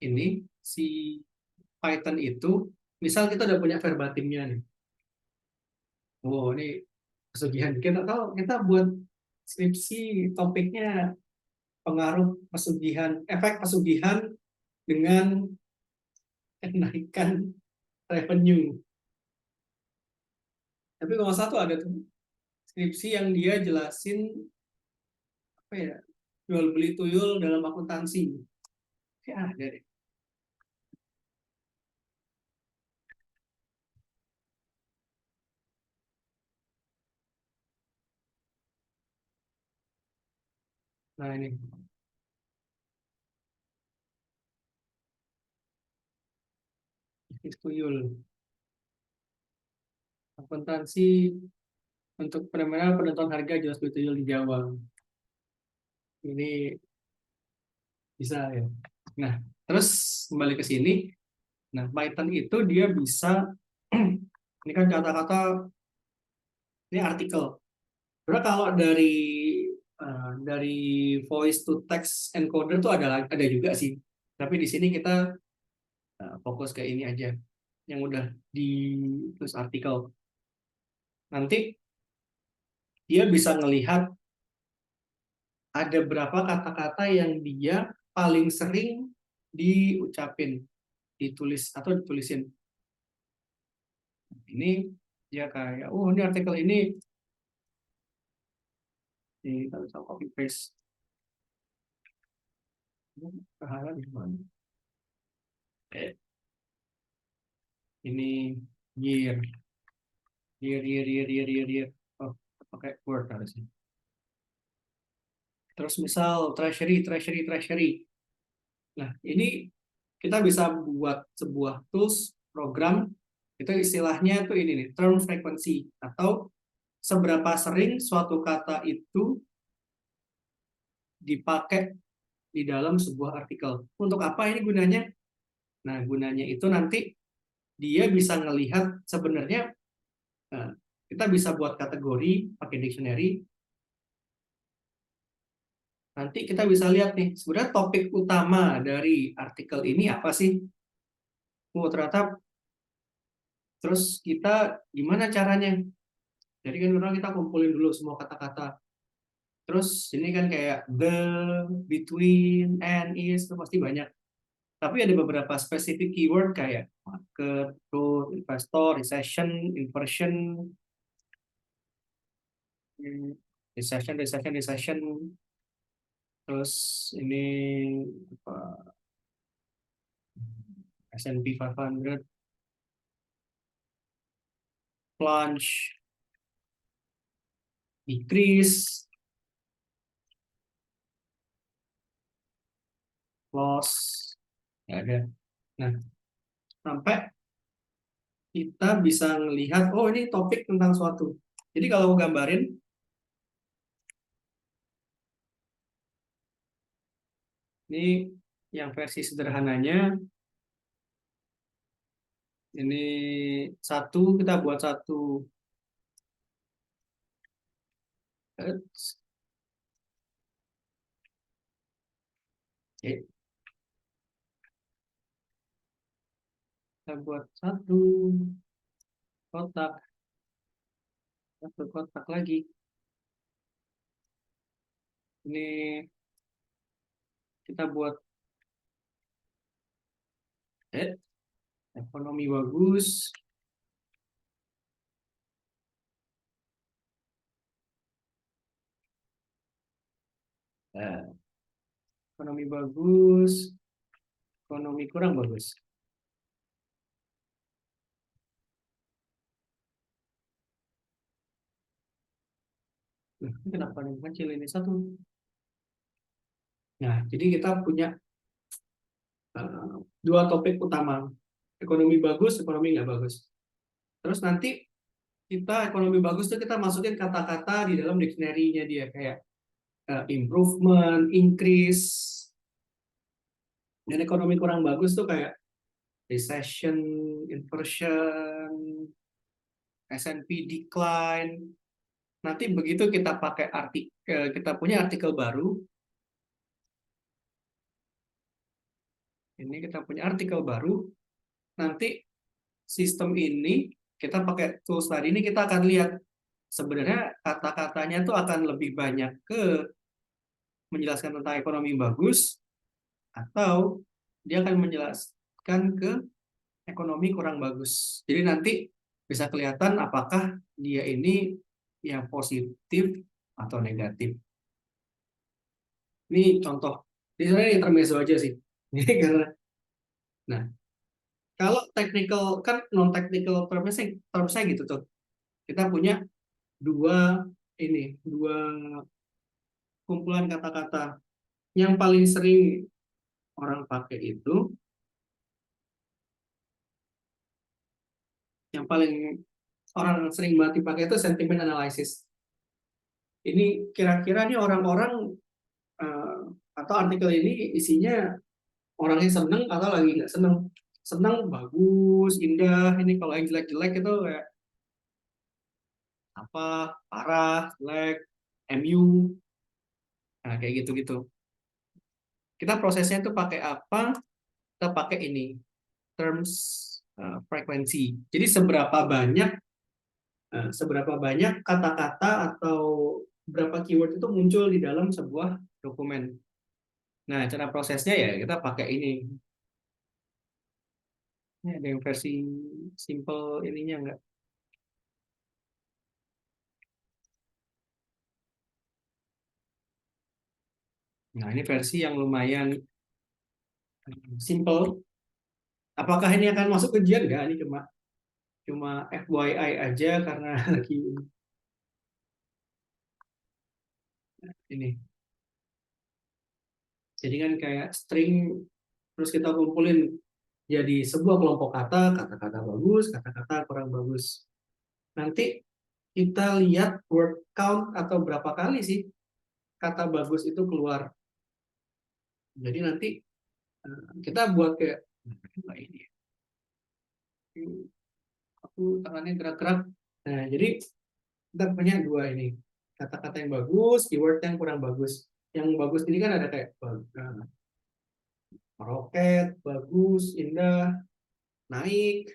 ini, si Python itu, misal kita udah punya verbatimnya nih. Oh, ini pesugihan. Kita tahu kita buat skripsi topiknya pengaruh pesugihan, efek pesugihan dengan kenaikan revenue. Tapi kalau satu ada tuh skripsi yang dia jelasin apa ya, jual beli tuyul dalam akuntansi. Kayak ada deh. Nah ini bisnis tuyul, akuntansi untuk benar-benar penentuan harga jual beli tuyul di Jawa. Ini bisa ya. Nah, terus kembali ke sini. Nah, Python itu dia bisa ini kan kata-kata, ini artikel. Karena kalau dari voice to text encoder tuh ada juga sih. Tapi di sini kita fokus ke ini aja yang udah ditulis artikel. Nanti dia bisa ngelihat ada berapa kata-kata yang dia paling sering diucapin, ditulis atau ditulisin. Ini dia kayak, oh ini artikel ini kita bisa copy paste. Di mana? Ini year, year. Oh, pakai Word harusnya. Terus misal treasury. Nah, ini kita bisa buat sebuah tools, program, itu istilahnya itu ini nih, term frequency, atau seberapa sering suatu kata itu dipakai di dalam sebuah artikel. Untuk apa ini gunanya? Nah, gunanya itu nanti dia bisa ngelihat sebenarnya kita bisa buat kategori pakai dictionary. Nanti kita bisa lihat nih, sebenarnya topik utama dari artikel ini apa sih? Oh, ternyata terus kita gimana caranya? Jadi kan orang kita kumpulin dulu semua kata-kata. Terus ini kan kayak the, between, and, is, itu pasti banyak. Tapi ada beberapa spesifik keyword kayak market, growth, investor, recession, inversion, recession. Terus ini apa, S&P 500, plunge, decrease, loss, ya ada. Nah, sampai kita bisa melihat, oh ini topik tentang suatu. Jadi kalau gambarin, ini yang versi sederhananya, ini satu, kita buat satu. Oke, kita buat kotak, satu kotak lagi. Ini kita buat ekonomi bagus. Ekonomi bagus, ekonomi kurang bagus. Ini kenapa yang kecil ini satu? Nah, jadi kita punya dua topik utama, ekonomi bagus, ekonomi nggak bagus. Terus nanti kita ekonomi bagus tuh kita masukin kata-kata di dalam dictionary-nya dia kayak improvement, increase. Dan ekonomi kurang bagus tuh kayak recession, inversion, S&P decline. Nanti begitu kita pakai kita punya artikel baru, ini kita punya artikel baru, nanti sistem ini kita pakai tools tadi ini kita akan lihat sebenarnya kata-katanya tuh akan lebih banyak ke menjelaskan tentang ekonomi bagus atau dia akan menjelaskan ke ekonomi kurang bagus. Jadi nanti bisa kelihatan apakah dia ini yang positif atau negatif. Ini contoh. Ini sebenarnya intermezzo aja sih. Ini karena, nah, kalau technical kan non technical termsnya gitu tuh. Kita punya dua kumpulan kata-kata yang paling sering orang pakai itu, yang paling orang sering banget dipakai itu sentiment analysis. Ini kira-kira nih orang-orang eh, atau artikel ini isinya orangnya seneng atau lagi nggak seneng. Seneng bagus, indah. Ini kalau yang jelek-jelek itu kayak apa, parah, jelek, MU, nah kayak gitu-gitu. Kita prosesnya itu pakai apa? Kita pakai ini, terms frekuensi. Jadi seberapa banyak kata-kata atau berapa keyword itu muncul di dalam sebuah dokumen. Nah, cara prosesnya ya kita pakai ini. Ini ada yang versi simple ininya enggak? Nah, ini versi yang lumayan simple. Apakah ini akan masuk ujian? Enggak, ini cuma cuma FYI aja karena lagi ini. Jadi kan kayak string terus kita kumpulin jadi sebuah kelompok kata, kata-kata bagus, kata-kata kurang bagus. Nanti kita lihat word count atau berapa kali sih kata bagus itu keluar. Jadi nanti kita buat kayak ini. Aku tangannya gerak-gerak. Nah, jadi kita punya dua ini. Kata-kata yang bagus, keyword yang kurang bagus. Yang bagus ini kan ada kayak meroket, bagus, indah, naik.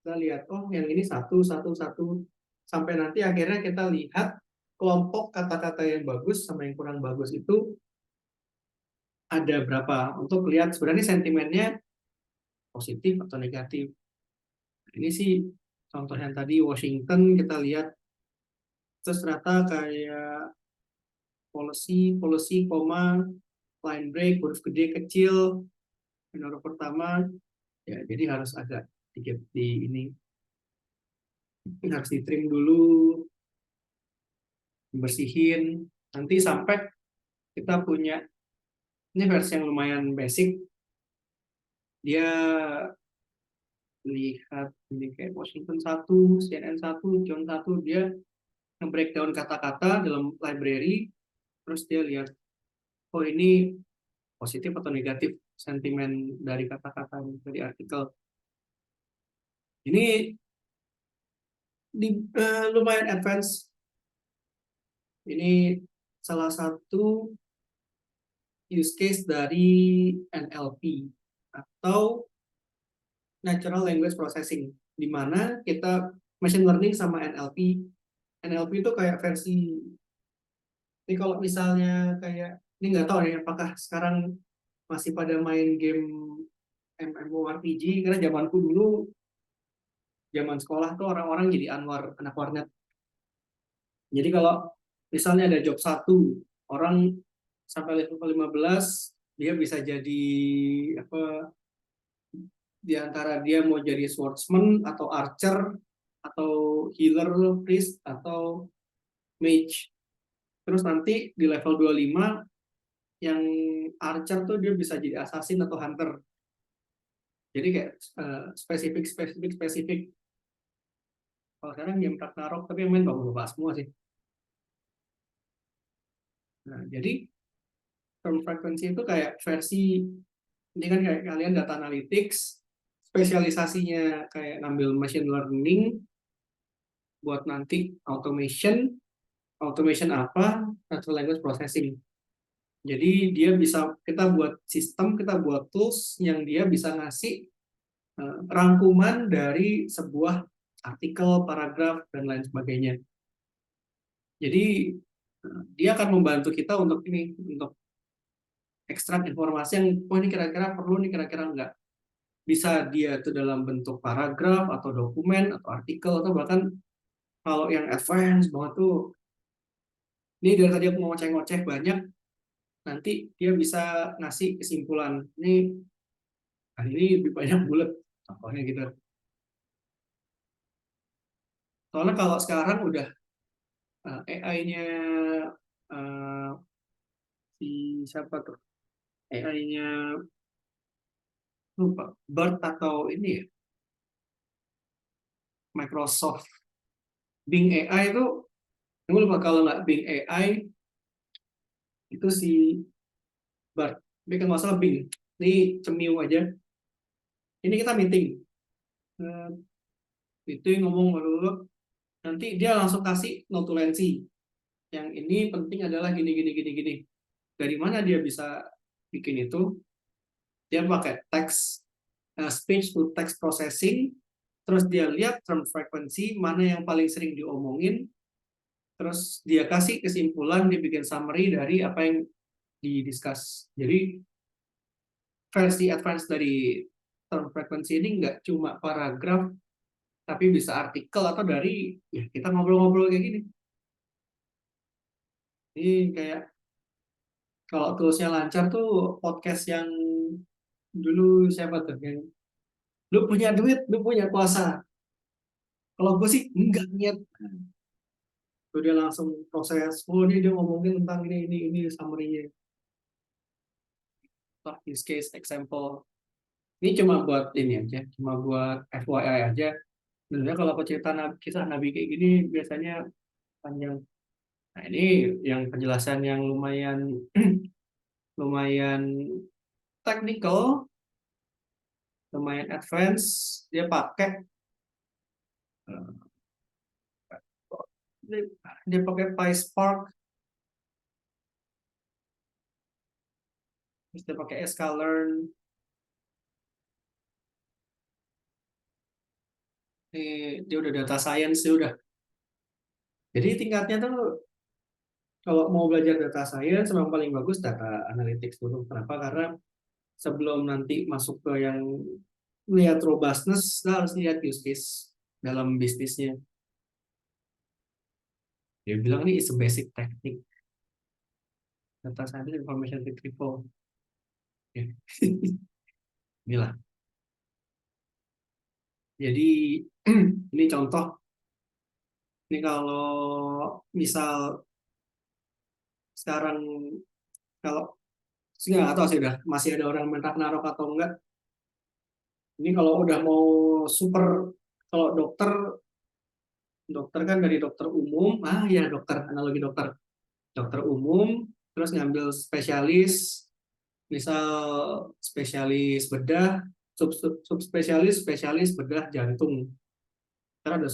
Kita lihat, oh yang ini satu, satu, satu. Sampai nanti akhirnya kita lihat kelompok kata-kata yang bagus sama yang kurang bagus itu ada berapa. Untuk lihat sebenarnya sentimennya positif atau negatif. Ini sih contoh yang tadi Washington kita lihat terus ternyata kayak policy, policy, koma, line break, huruf gede, kecil, huruf pertama, ya jadi harus agak sedikit di ini, harus di trim dulu, bersihin, nanti sampai kita punya, ini versi yang lumayan basic, dia lihat ini kayak Washington 1, CNN 1, John 1, dia nge-breakdown kata-kata dalam library, terus dia lihat, oh ini positif atau negatif sentimen dari kata-kata dari artikel. Ini lumayan advance. Ini salah satu use case dari NLP atau Natural Language Processing, di mana kita machine learning sama NLP. NLP itu kayak versi, ini kalau misalnya kayak, ini nggak tahu nih apakah sekarang masih pada main game MMORPG, karena zamanku dulu, zaman sekolah tuh orang-orang jadi Anwar, anak warnet. Jadi kalau misalnya ada job satu, orang sampai level 15, dia bisa jadi apa, di antara dia mau jadi swordsman atau archer atau healer, priest atau mage. Terus nanti di level 25 yang archer tuh dia bisa jadi assassin atau hunter. Jadi kayak spesifik spesifik spesifik. Kalau sekarang game Ragnarok tapi yang main bapak-bapak semua sih. Nah, jadi term frequency itu kayak versi, ini kan kayak kalian data analytics, spesialisasinya kayak ngambil machine learning buat nanti automation. Automation apa? Natural language processing. Jadi dia bisa, kita buat sistem, kita buat tools yang dia bisa ngasih rangkuman dari sebuah artikel, paragraf, dan lain sebagainya. Jadi dia akan membantu kita untuk ini, untuk ekstrak informasi yang, oh ini kira-kira perlu, ini kira-kira enggak. Bisa dia itu dalam bentuk paragraf, atau dokumen, atau artikel, atau bahkan kalau yang advance banget tuh, ini dari tadi aku mau ngoceh-ngoceh banyak, nanti dia bisa ngasih kesimpulan, ini hari ini lebih banyak bulat, contohnya gitu. Soalnya kalau sekarang udah AI-nya si siapa tuh, AI-nya lupa, Bard atau ini ya, Microsoft Bing AI itu, aku lupa, kalau nggak Bing AI itu si Bard, tapi kalau nggak salah Bing. Ini cemiu aja, ini kita meeting, ngomong dulu, nanti dia langsung kasih notulensi. Yang ini penting adalah gini gini gini gini. Dari mana dia bisa bikin itu? Dia pakai text speech to text processing, terus dia lihat term frequency mana yang paling sering diomongin, terus dia kasih kesimpulan, dibikin summary dari apa yang didiscuss. Jadi versi advance dari term frequency ini nggak cuma paragraf, tapi bisa artikel atau dari ya kita ngobrol-ngobrol kayak gini. Ini kayak kalau toolsnya lancar tuh podcast yang dulu siapa tuh yang lu punya duit, lu punya kuasa. Kalau gue sih enggak niat. Tuh dia langsung proses, oh ini dia ngomongin tentang ini summary-nya. Use case example. Ini cuma buat ini aja, cuma buat FYI aja. Sebenarnya kalau aku cerita kisah Nabi kayak gini biasanya panjang. Nah ini yang penjelasan yang lumayan lumayan technical, lumayan advance. Dia pakai dia pakai PySpark, terus dia pakai sklearn. Dia udah data science dia udah. Jadi tingkatnya tuh kalau mau belajar data science memang paling bagus data analytics dulu. Kenapa? Karena sebelum nanti masuk ke yang lihat robustness, kita harus lihat use case dalam bisnisnya. Dia bilang ini is a basic technique. Data science information retrieval. Ya. Inilah. Jadi ini contoh. Ini kalau misal sekarang kalau nggak tahu sih udah masih ada orang mentak narok atau enggak. Ini kalau udah mau super, kalau dokter dokter kan dari dokter umum, ya dokter, analogi dokter, dokter umum, terus ngambil spesialis, misal spesialis bedah, subspesialis, spesialis bedah jantung, karena ada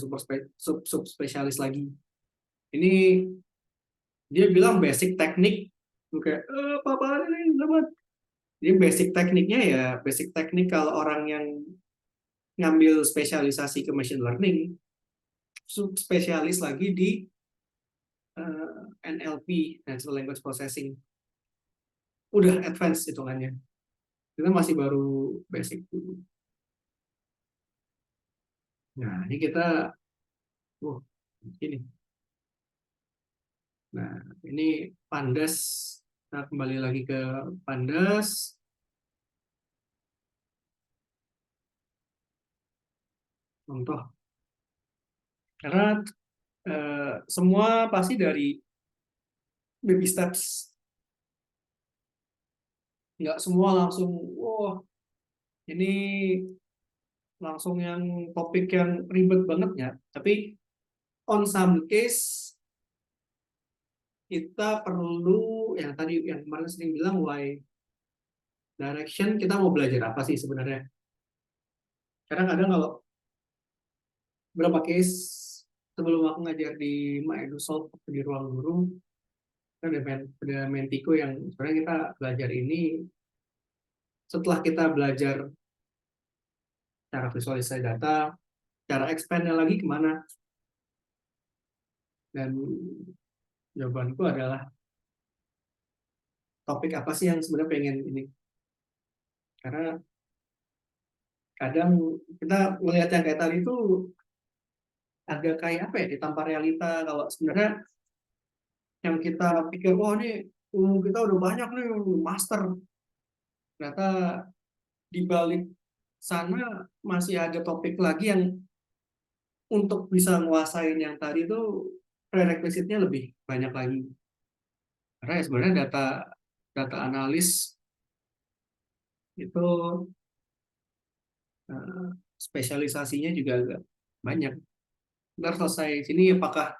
subspesialis lagi. Ini dia bilang basic teknik, kayak apa ini teman. Jadi basic tekniknya ya basic teknik kalau orang yang ngambil spesialisasi ke machine learning, subspesialis lagi di NLP, Natural Language Processing. Udah advance hitungannya. Kita masih baru basic dulu. Nah, ini kita, ini. Nah, ini Pandas. Nah, kembali lagi ke Pandas. Contoh. Karena semua pasti dari baby steps. Nggak semua langsung, wah, ini langsung yang topik yang ribet banget ya. Tapi on some case kita perlu yang tadi yang kemarin sering bilang why direction, kita mau belajar apa sih sebenarnya. Karena kadang kalau berapa case sebelum aku ngajar di MyEduSolve di ruang guru, kan ada Mentico yang sebenarnya kita belajar ini setelah kita belajar cara visualisasi data, cara expand-nya lagi kemana. Dan jawabanku adalah topik apa sih yang sebenarnya pengen ini. Karena kadang kita melihat yang kayak tadi itu agak kayak apa ya, ditampar realita. Kalau sebenarnya yang kita pikir, wah ini kita udah banyak nih master. Ternyata di balik sana masih ada topik lagi yang untuk bisa nguasain yang tadi itu prerequisite-nya lebih banyak lagi. Karena ya sebenarnya data data analis itu spesialisasinya juga agak banyak. Ntar selesai sini apakah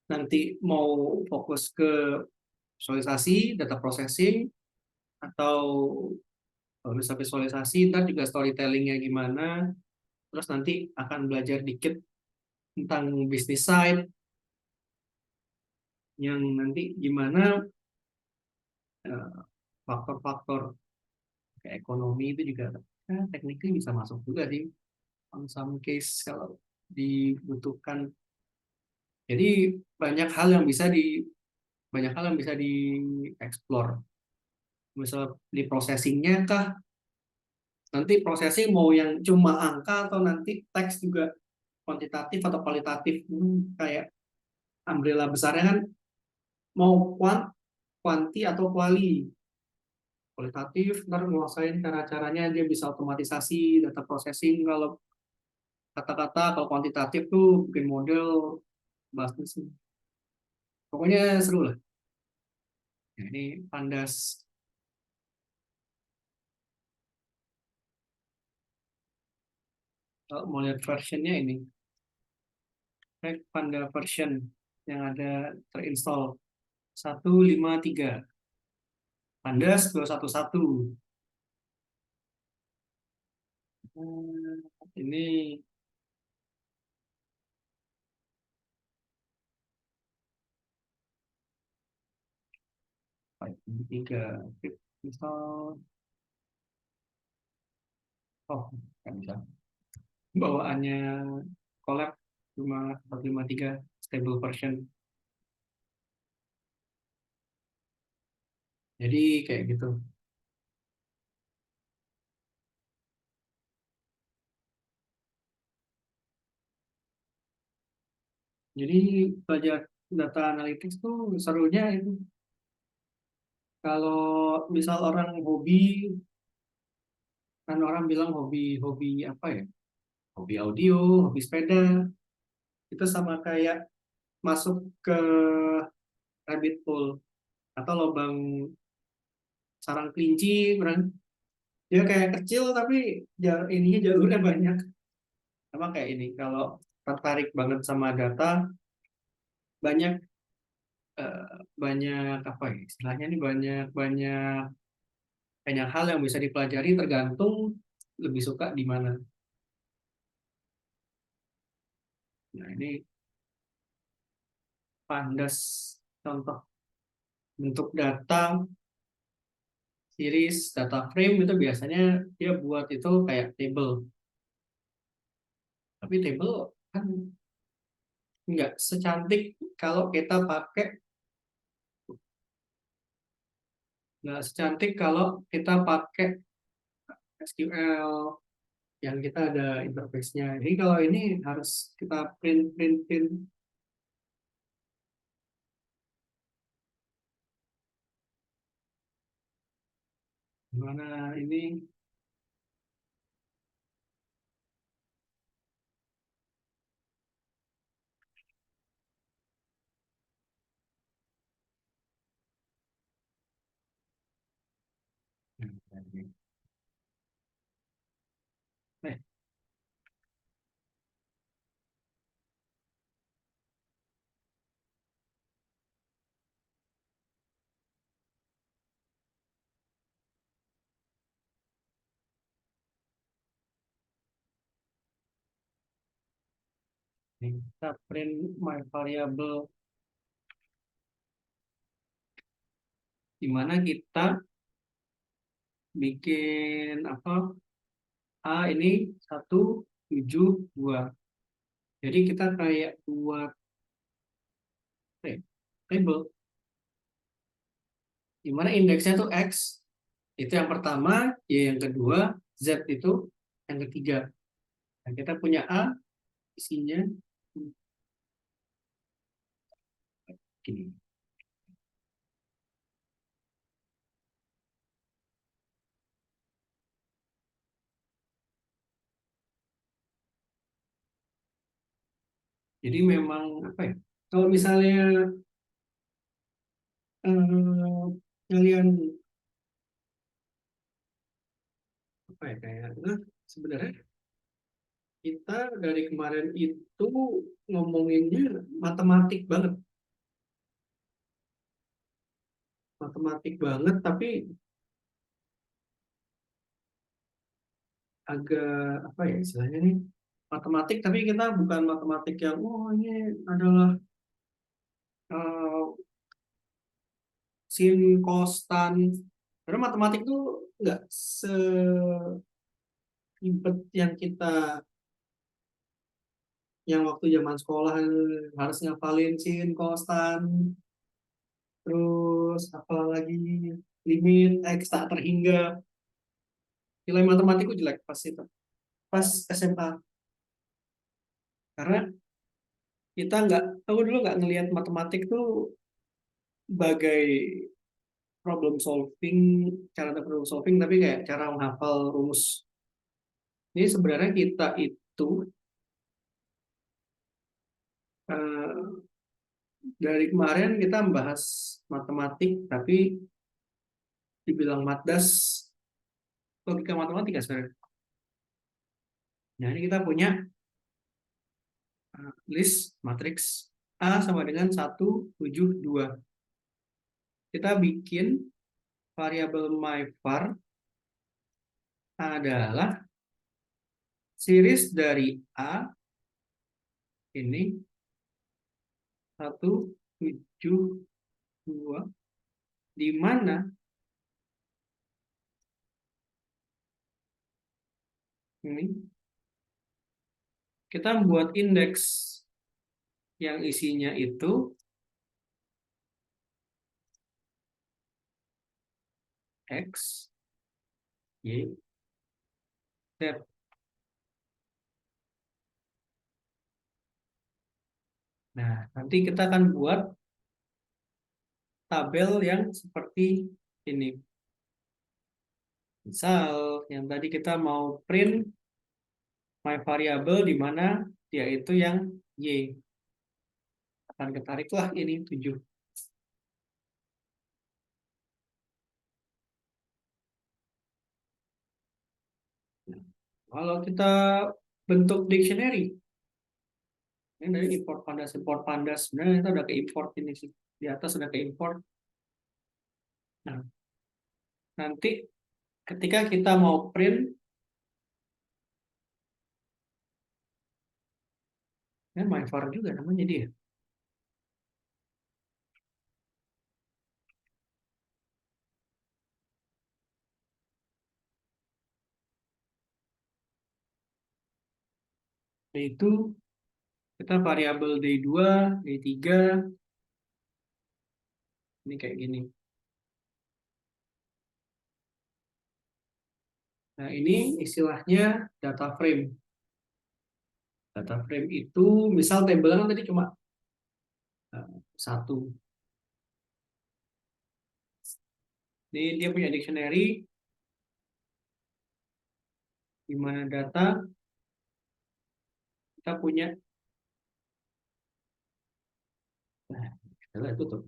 nanti mau fokus ke visualisasi, data processing, atau kalau bisa visualisasi, ntar juga storytellingnya gimana, terus nanti akan belajar dikit tentang bisnis side, yang nanti gimana eh, faktor-faktor kayak ekonomi itu juga technically bisa masuk juga sih on some case kalau dibutuhkan. Jadi banyak hal yang bisa banyak hal yang bisa dieksplor. Misal di processingnya kah, nanti processing mau yang cuma angka atau nanti teks juga kuantitatif atau kualitatif. Kayak umbrella besarnya kan mau kuanti atau kualitatif, ntar nguasain cara-caranya dia bisa otomatisasi data processing. Kalau kata-kata, kalau kuantitatif tuh bikin model, bahas sih. Pokoknya seru lah. Nah, ini Pandas. Kalau mau lihat versionnya ini, Panda version yang ada terinstall 153. Pandas 211. Ini tiga install. Oh, nggak bisa. Bawaannya collab cuma 153 stable version. Jadi kayak gitu. Jadi belajar data analytics tuh serunya itu kalau misal orang hobi, kan orang bilang hobi apa ya? Hobi audio, hobi sepeda, itu sama kayak masuk ke rabbit hole atau lubang sarang kelinci, dia kayak kecil tapi ininya jalurnya banyak. Sama kayak ini, kalau tertarik banget sama data, banyak banyak apa ya istilahnya ini, banyak banyak banyak hal yang bisa dipelajari tergantung lebih suka di mana. Nah ini Pandas, contoh bentuk data series, data frame itu biasanya dia buat itu kayak table, tapi table kan nggak secantik kalau kita pakai nggak secantik kalau kita pakai SQL yang kita ada interface-nya. Jadi kalau ini harus kita print print print gimana ini. Eh, ini kita print my variable, di mana kita bikin apa, ini 172. Jadi kita kayak buat table di mana indeksnya tuh X, itu yang pertama, Y yang kedua, Z itu yang ketiga. Nah, kita punya A, isinya gini. Jadi memang apa ya? Kalau misalnya kalian apa ya kayak, nah, sebenarnya kita dari kemarin itu ngomonginnya matematik banget, matematik banget, tapi agak apa ya istilahnya nih? matematik, tapi kita bukan matematik yang ini adalah sin, cos, tan. Karena matematik tuh nggak seribet yang waktu zaman sekolah harus ngafalin sin, cos, tan, terus apa lagi, limit, x tak terhingga. Nilai matematikku jelek pas itu, pas SMA. Karena aku dulu nggak ngelihat matematik tuh sebagai cara problem solving, tapi kayak cara menghafal rumus. Ini sebenarnya kita itu eh, dari kemarin kita membahas matematik, tapi dibilang matdas, logika matematika sebenarnya. Nah, ini kita punya list matriks A sama dengan 172. Kita bikin variabel myvar adalah series dari A ini 172, di mana ini kita membuat indeks yang isinya itu X, Y, Z. Nah, nanti kita akan buat tabel yang seperti ini. Misal, yang tadi kita mau print my variable di mana dia itu yang Y. Akan ketariklah ini 7. Nah, kalau kita bentuk dictionary, ini dari import pandas, sebenarnya kita udah ke import ini sih, di atas udah ke import. Nah, nanti ketika kita mau print, myvar juga namanya dia. Yaitu kita variabel D2, D3, ini kayak gini. Nah, ini istilahnya data frame. Data frame itu, misal tabelnya kan tadi cuma satu. Ini dia punya dictionary, di mana data kita punya. Nah, kita tutup.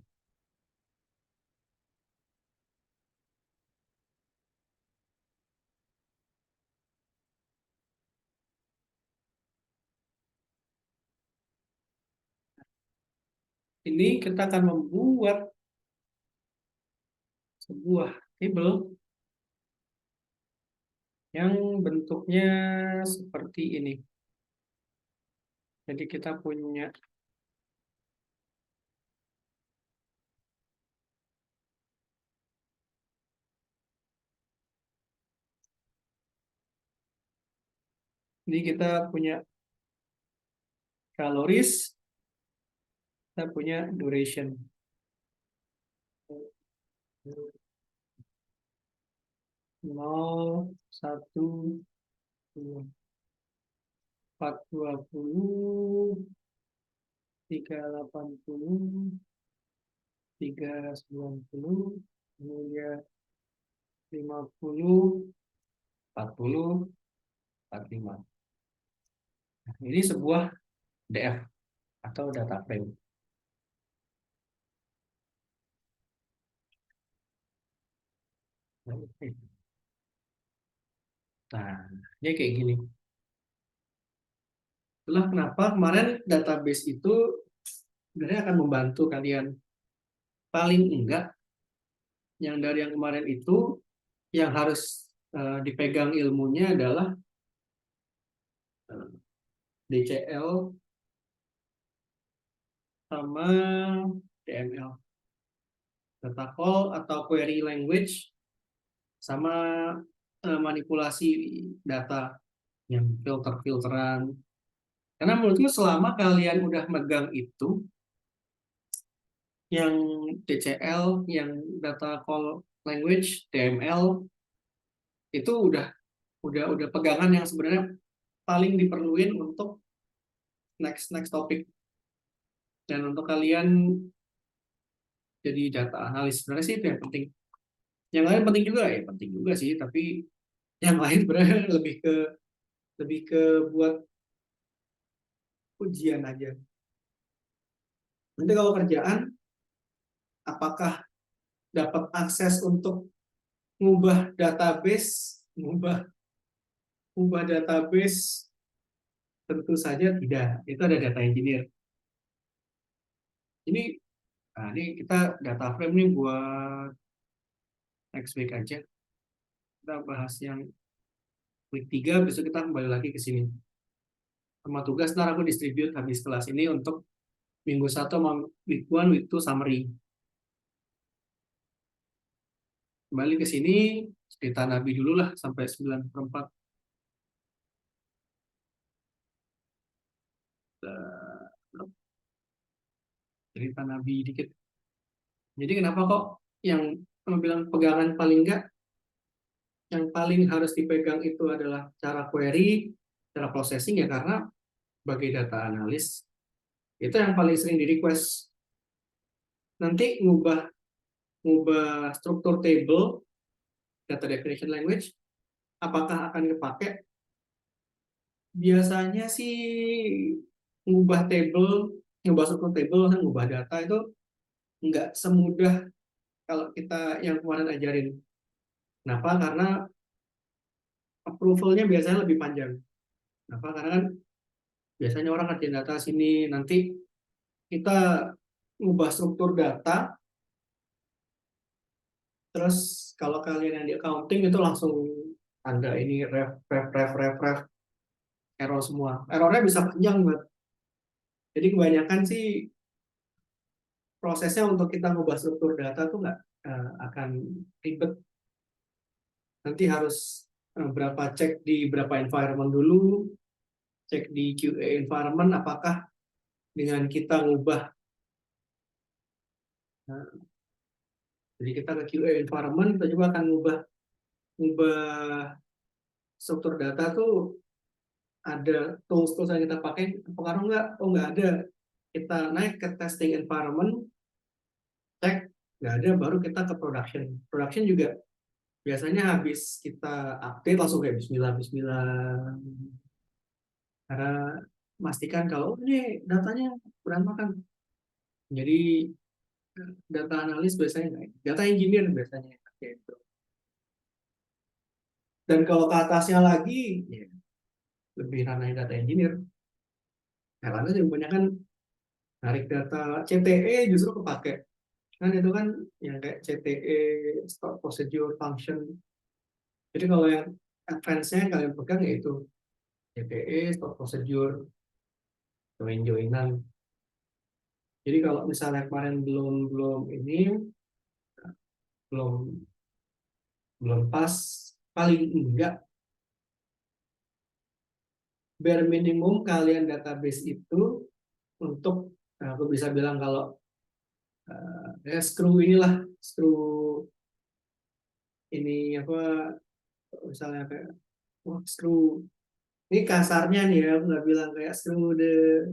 Ini kita akan membuat sebuah table yang bentuknya seperti ini. Jadi kita punya kaloris, kita punya duration. 0, 1, 2, 4, 20, 380, 390, kemudian 50, 40, 45. Nah, ini sebuah DF atau data frame. Nah, dia kayak gini. Itulah kenapa kemarin database itu sebenarnya akan membantu kalian. Paling enggak, yang dari yang kemarin itu, yang harus dipegang ilmunya adalah DCL sama DML. Data call atau query language sama manipulasi data yang filteran. Karena menurutku selama kalian udah megang itu, yang DCL, yang data call language, DML, itu udah pegangan yang sebenarnya paling diperluin untuk next topic. Dan untuk kalian jadi data analis sebenarnya sih itu yang penting. Yang lain penting juga ya, penting juga sih, tapi yang lain sebenarnya lebih ke buat ujian aja. Nanti kalau kerjaan, apakah dapat akses untuk ngubah database, ngubah database, tentu saja tidak. Itu ada data engineer. Ini kita data frame nih buat next week aja. Kita bahas yang week 3, besok kita kembali lagi ke sini. Sama tugas, ntar aku distribute habis kelas ini untuk minggu 1 sama week 1, week 2 summary. Kembali ke sini, cerita Nabi dulu lah sampai 9/4. Cerita Nabi dikit. Jadi kenapa kok yang bilang pegangan paling enggak, yang paling harus dipegang itu adalah cara query, cara processing ya, karena sebagai data analis itu yang paling sering di request. Nanti ngubah ngubah struktur table, data definition language, apakah akan dipakai? Biasanya sih ngubah table, ngubah struktur table, ngubah data itu nggak semudah kalau kita yang kemarin ajarin. Kenapa? Karena approval-nya biasanya lebih panjang. Kenapa? Karena kan biasanya orang ngerjain data sini, nanti kita ngubah struktur data, terus kalau kalian yang di accounting itu langsung ada ini ref, error semua. Errornya bisa panjang banget. Jadi kebanyakan sih prosesnya untuk kita ngubah struktur data tuh nggak akan ribet. Nanti harus berapa cek di berapa environment dulu, cek di QA environment apakah dengan kita ngubah, jadi kita ke QA environment, kita juga akan ngubah struktur data tuh ada tools-tools yang kita pakai, pengaruh nggak? Oh nggak ada. Kita naik ke testing environment, cek nggak ada, baru kita ke production. Production juga biasanya habis kita update langsung kayak Bismillah Bismillah, karena memastikan kalau ini datanya berantakan. Jadi data analis biasanya data engineer biasanya kayak itu. Dan kalau ke atasnya lagi ya, lebih ranah data engineer. Nah, karena yang banyak kan narik data CTE justru kepake. Kan itu kan yang kayak CTE, stored procedure function. Jadi kalau yang advance-nya yang kalian pegang yaitu CTE, stored procedure, join-joinan. Jadi kalau misalnya kemarin belum belum ini belum belum pas, paling enggak bare minimum kalian database itu untuk, nah, aku bisa bilang kalau screw ini apa, misalnya kayak screw ini kasarnya nih ya, aku nggak bilang kayak screw the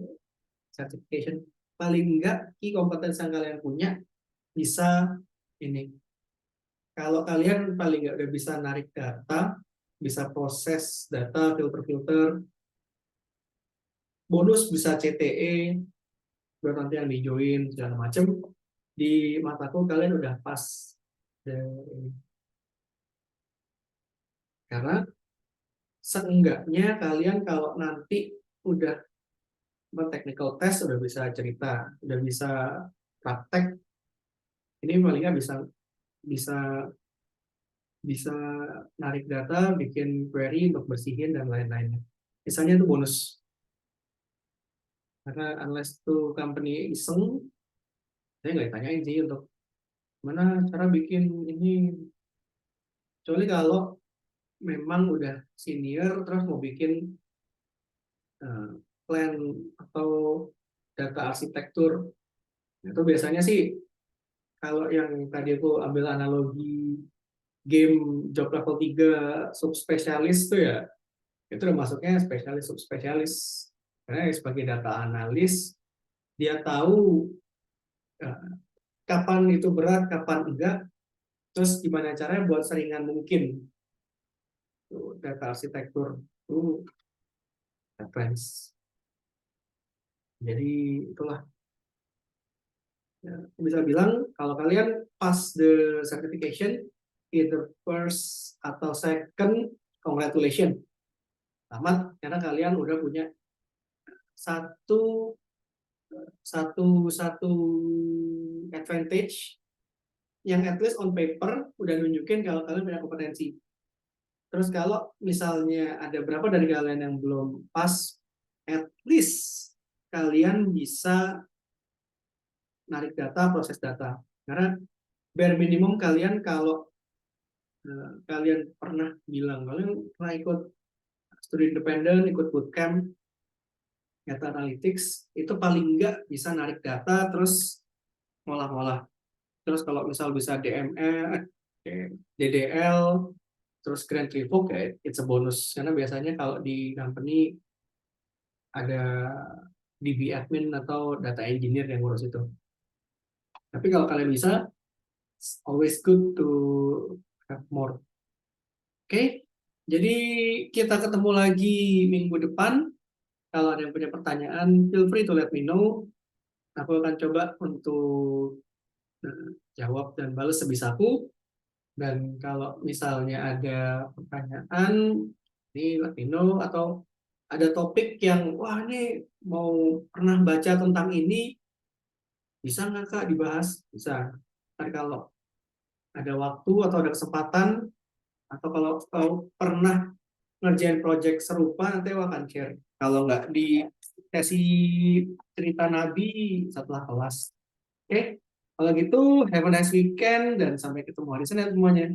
certification, paling enggak key competence yang kalian punya bisa ini. Kalau kalian paling nggak udah bisa narik data, bisa proses data, filter-filter, bonus bisa CTE, baru nanti yang di join segala macam, di mataku kalian udah pas. Karena seenggaknya kalian kalau nanti udah technical test, udah bisa cerita, udah bisa praktek, ini paling nggak bisa bisa bisa narik data, bikin query untuk bersihin dan lain-lainnya. Misalnya itu bonus. Karena unless tuh company iseng, saya nggak ditanyain sih untuk mana cara bikin ini. Kecuali kalau memang udah senior terus mau bikin eh, plan atau data arsitektur. Nah, itu biasanya sih kalau yang tadi aku ambil analogi game job level 3 subspesialis tuh ya, itu udah masuknya spesialis subspesialis. Karena sebagai data analis, dia tahu eh, kapan itu berat, kapan enggak, terus gimana caranya buat seringan mungkin. Tuh, data arsitektur itu reference. Jadi itulah, ya, bisa bilang kalau kalian pass the certification either first atau second, congratulations, selamat karena kalian udah punya satu satu satu advantage yang at least on paper udah nunjukin kalau kalian punya kompetensi. Terus kalau misalnya ada berapa dari kalian yang belum pas, at least kalian bisa narik data, proses data. Karena bare minimum kalian kalau kalian pernah bilang kalian pernah ikut studi independen, ikut bootcamp data analytics, itu paling enggak bisa narik data terus ngolah-ngolah. Terus kalau misal bisa DML, DDL, terus Grand Revoke, ya it's a bonus. Karena biasanya kalau di company ada DB admin atau data engineer yang ngurus itu. Tapi kalau kalian bisa, it's always good to have more. Oke, jadi kita ketemu lagi minggu depan. Kalau ada yang punya pertanyaan, feel free to let me know. Aku akan coba untuk jawab dan balas sebisaku. Dan kalau misalnya ada pertanyaan, ini let me know. Atau ada topik yang, wah ini mau pernah baca tentang ini, bisa nggak Kak dibahas? Bisa. Ntar kalau ada waktu atau ada kesempatan, atau kalau pernah ngerjain project serupa, nanti aku akan share. Kalau nggak di sesi cerita Nabi setelah kelas. Oke, kalau gitu have a nice weekend dan sampai ketemu hari Senin semuanya.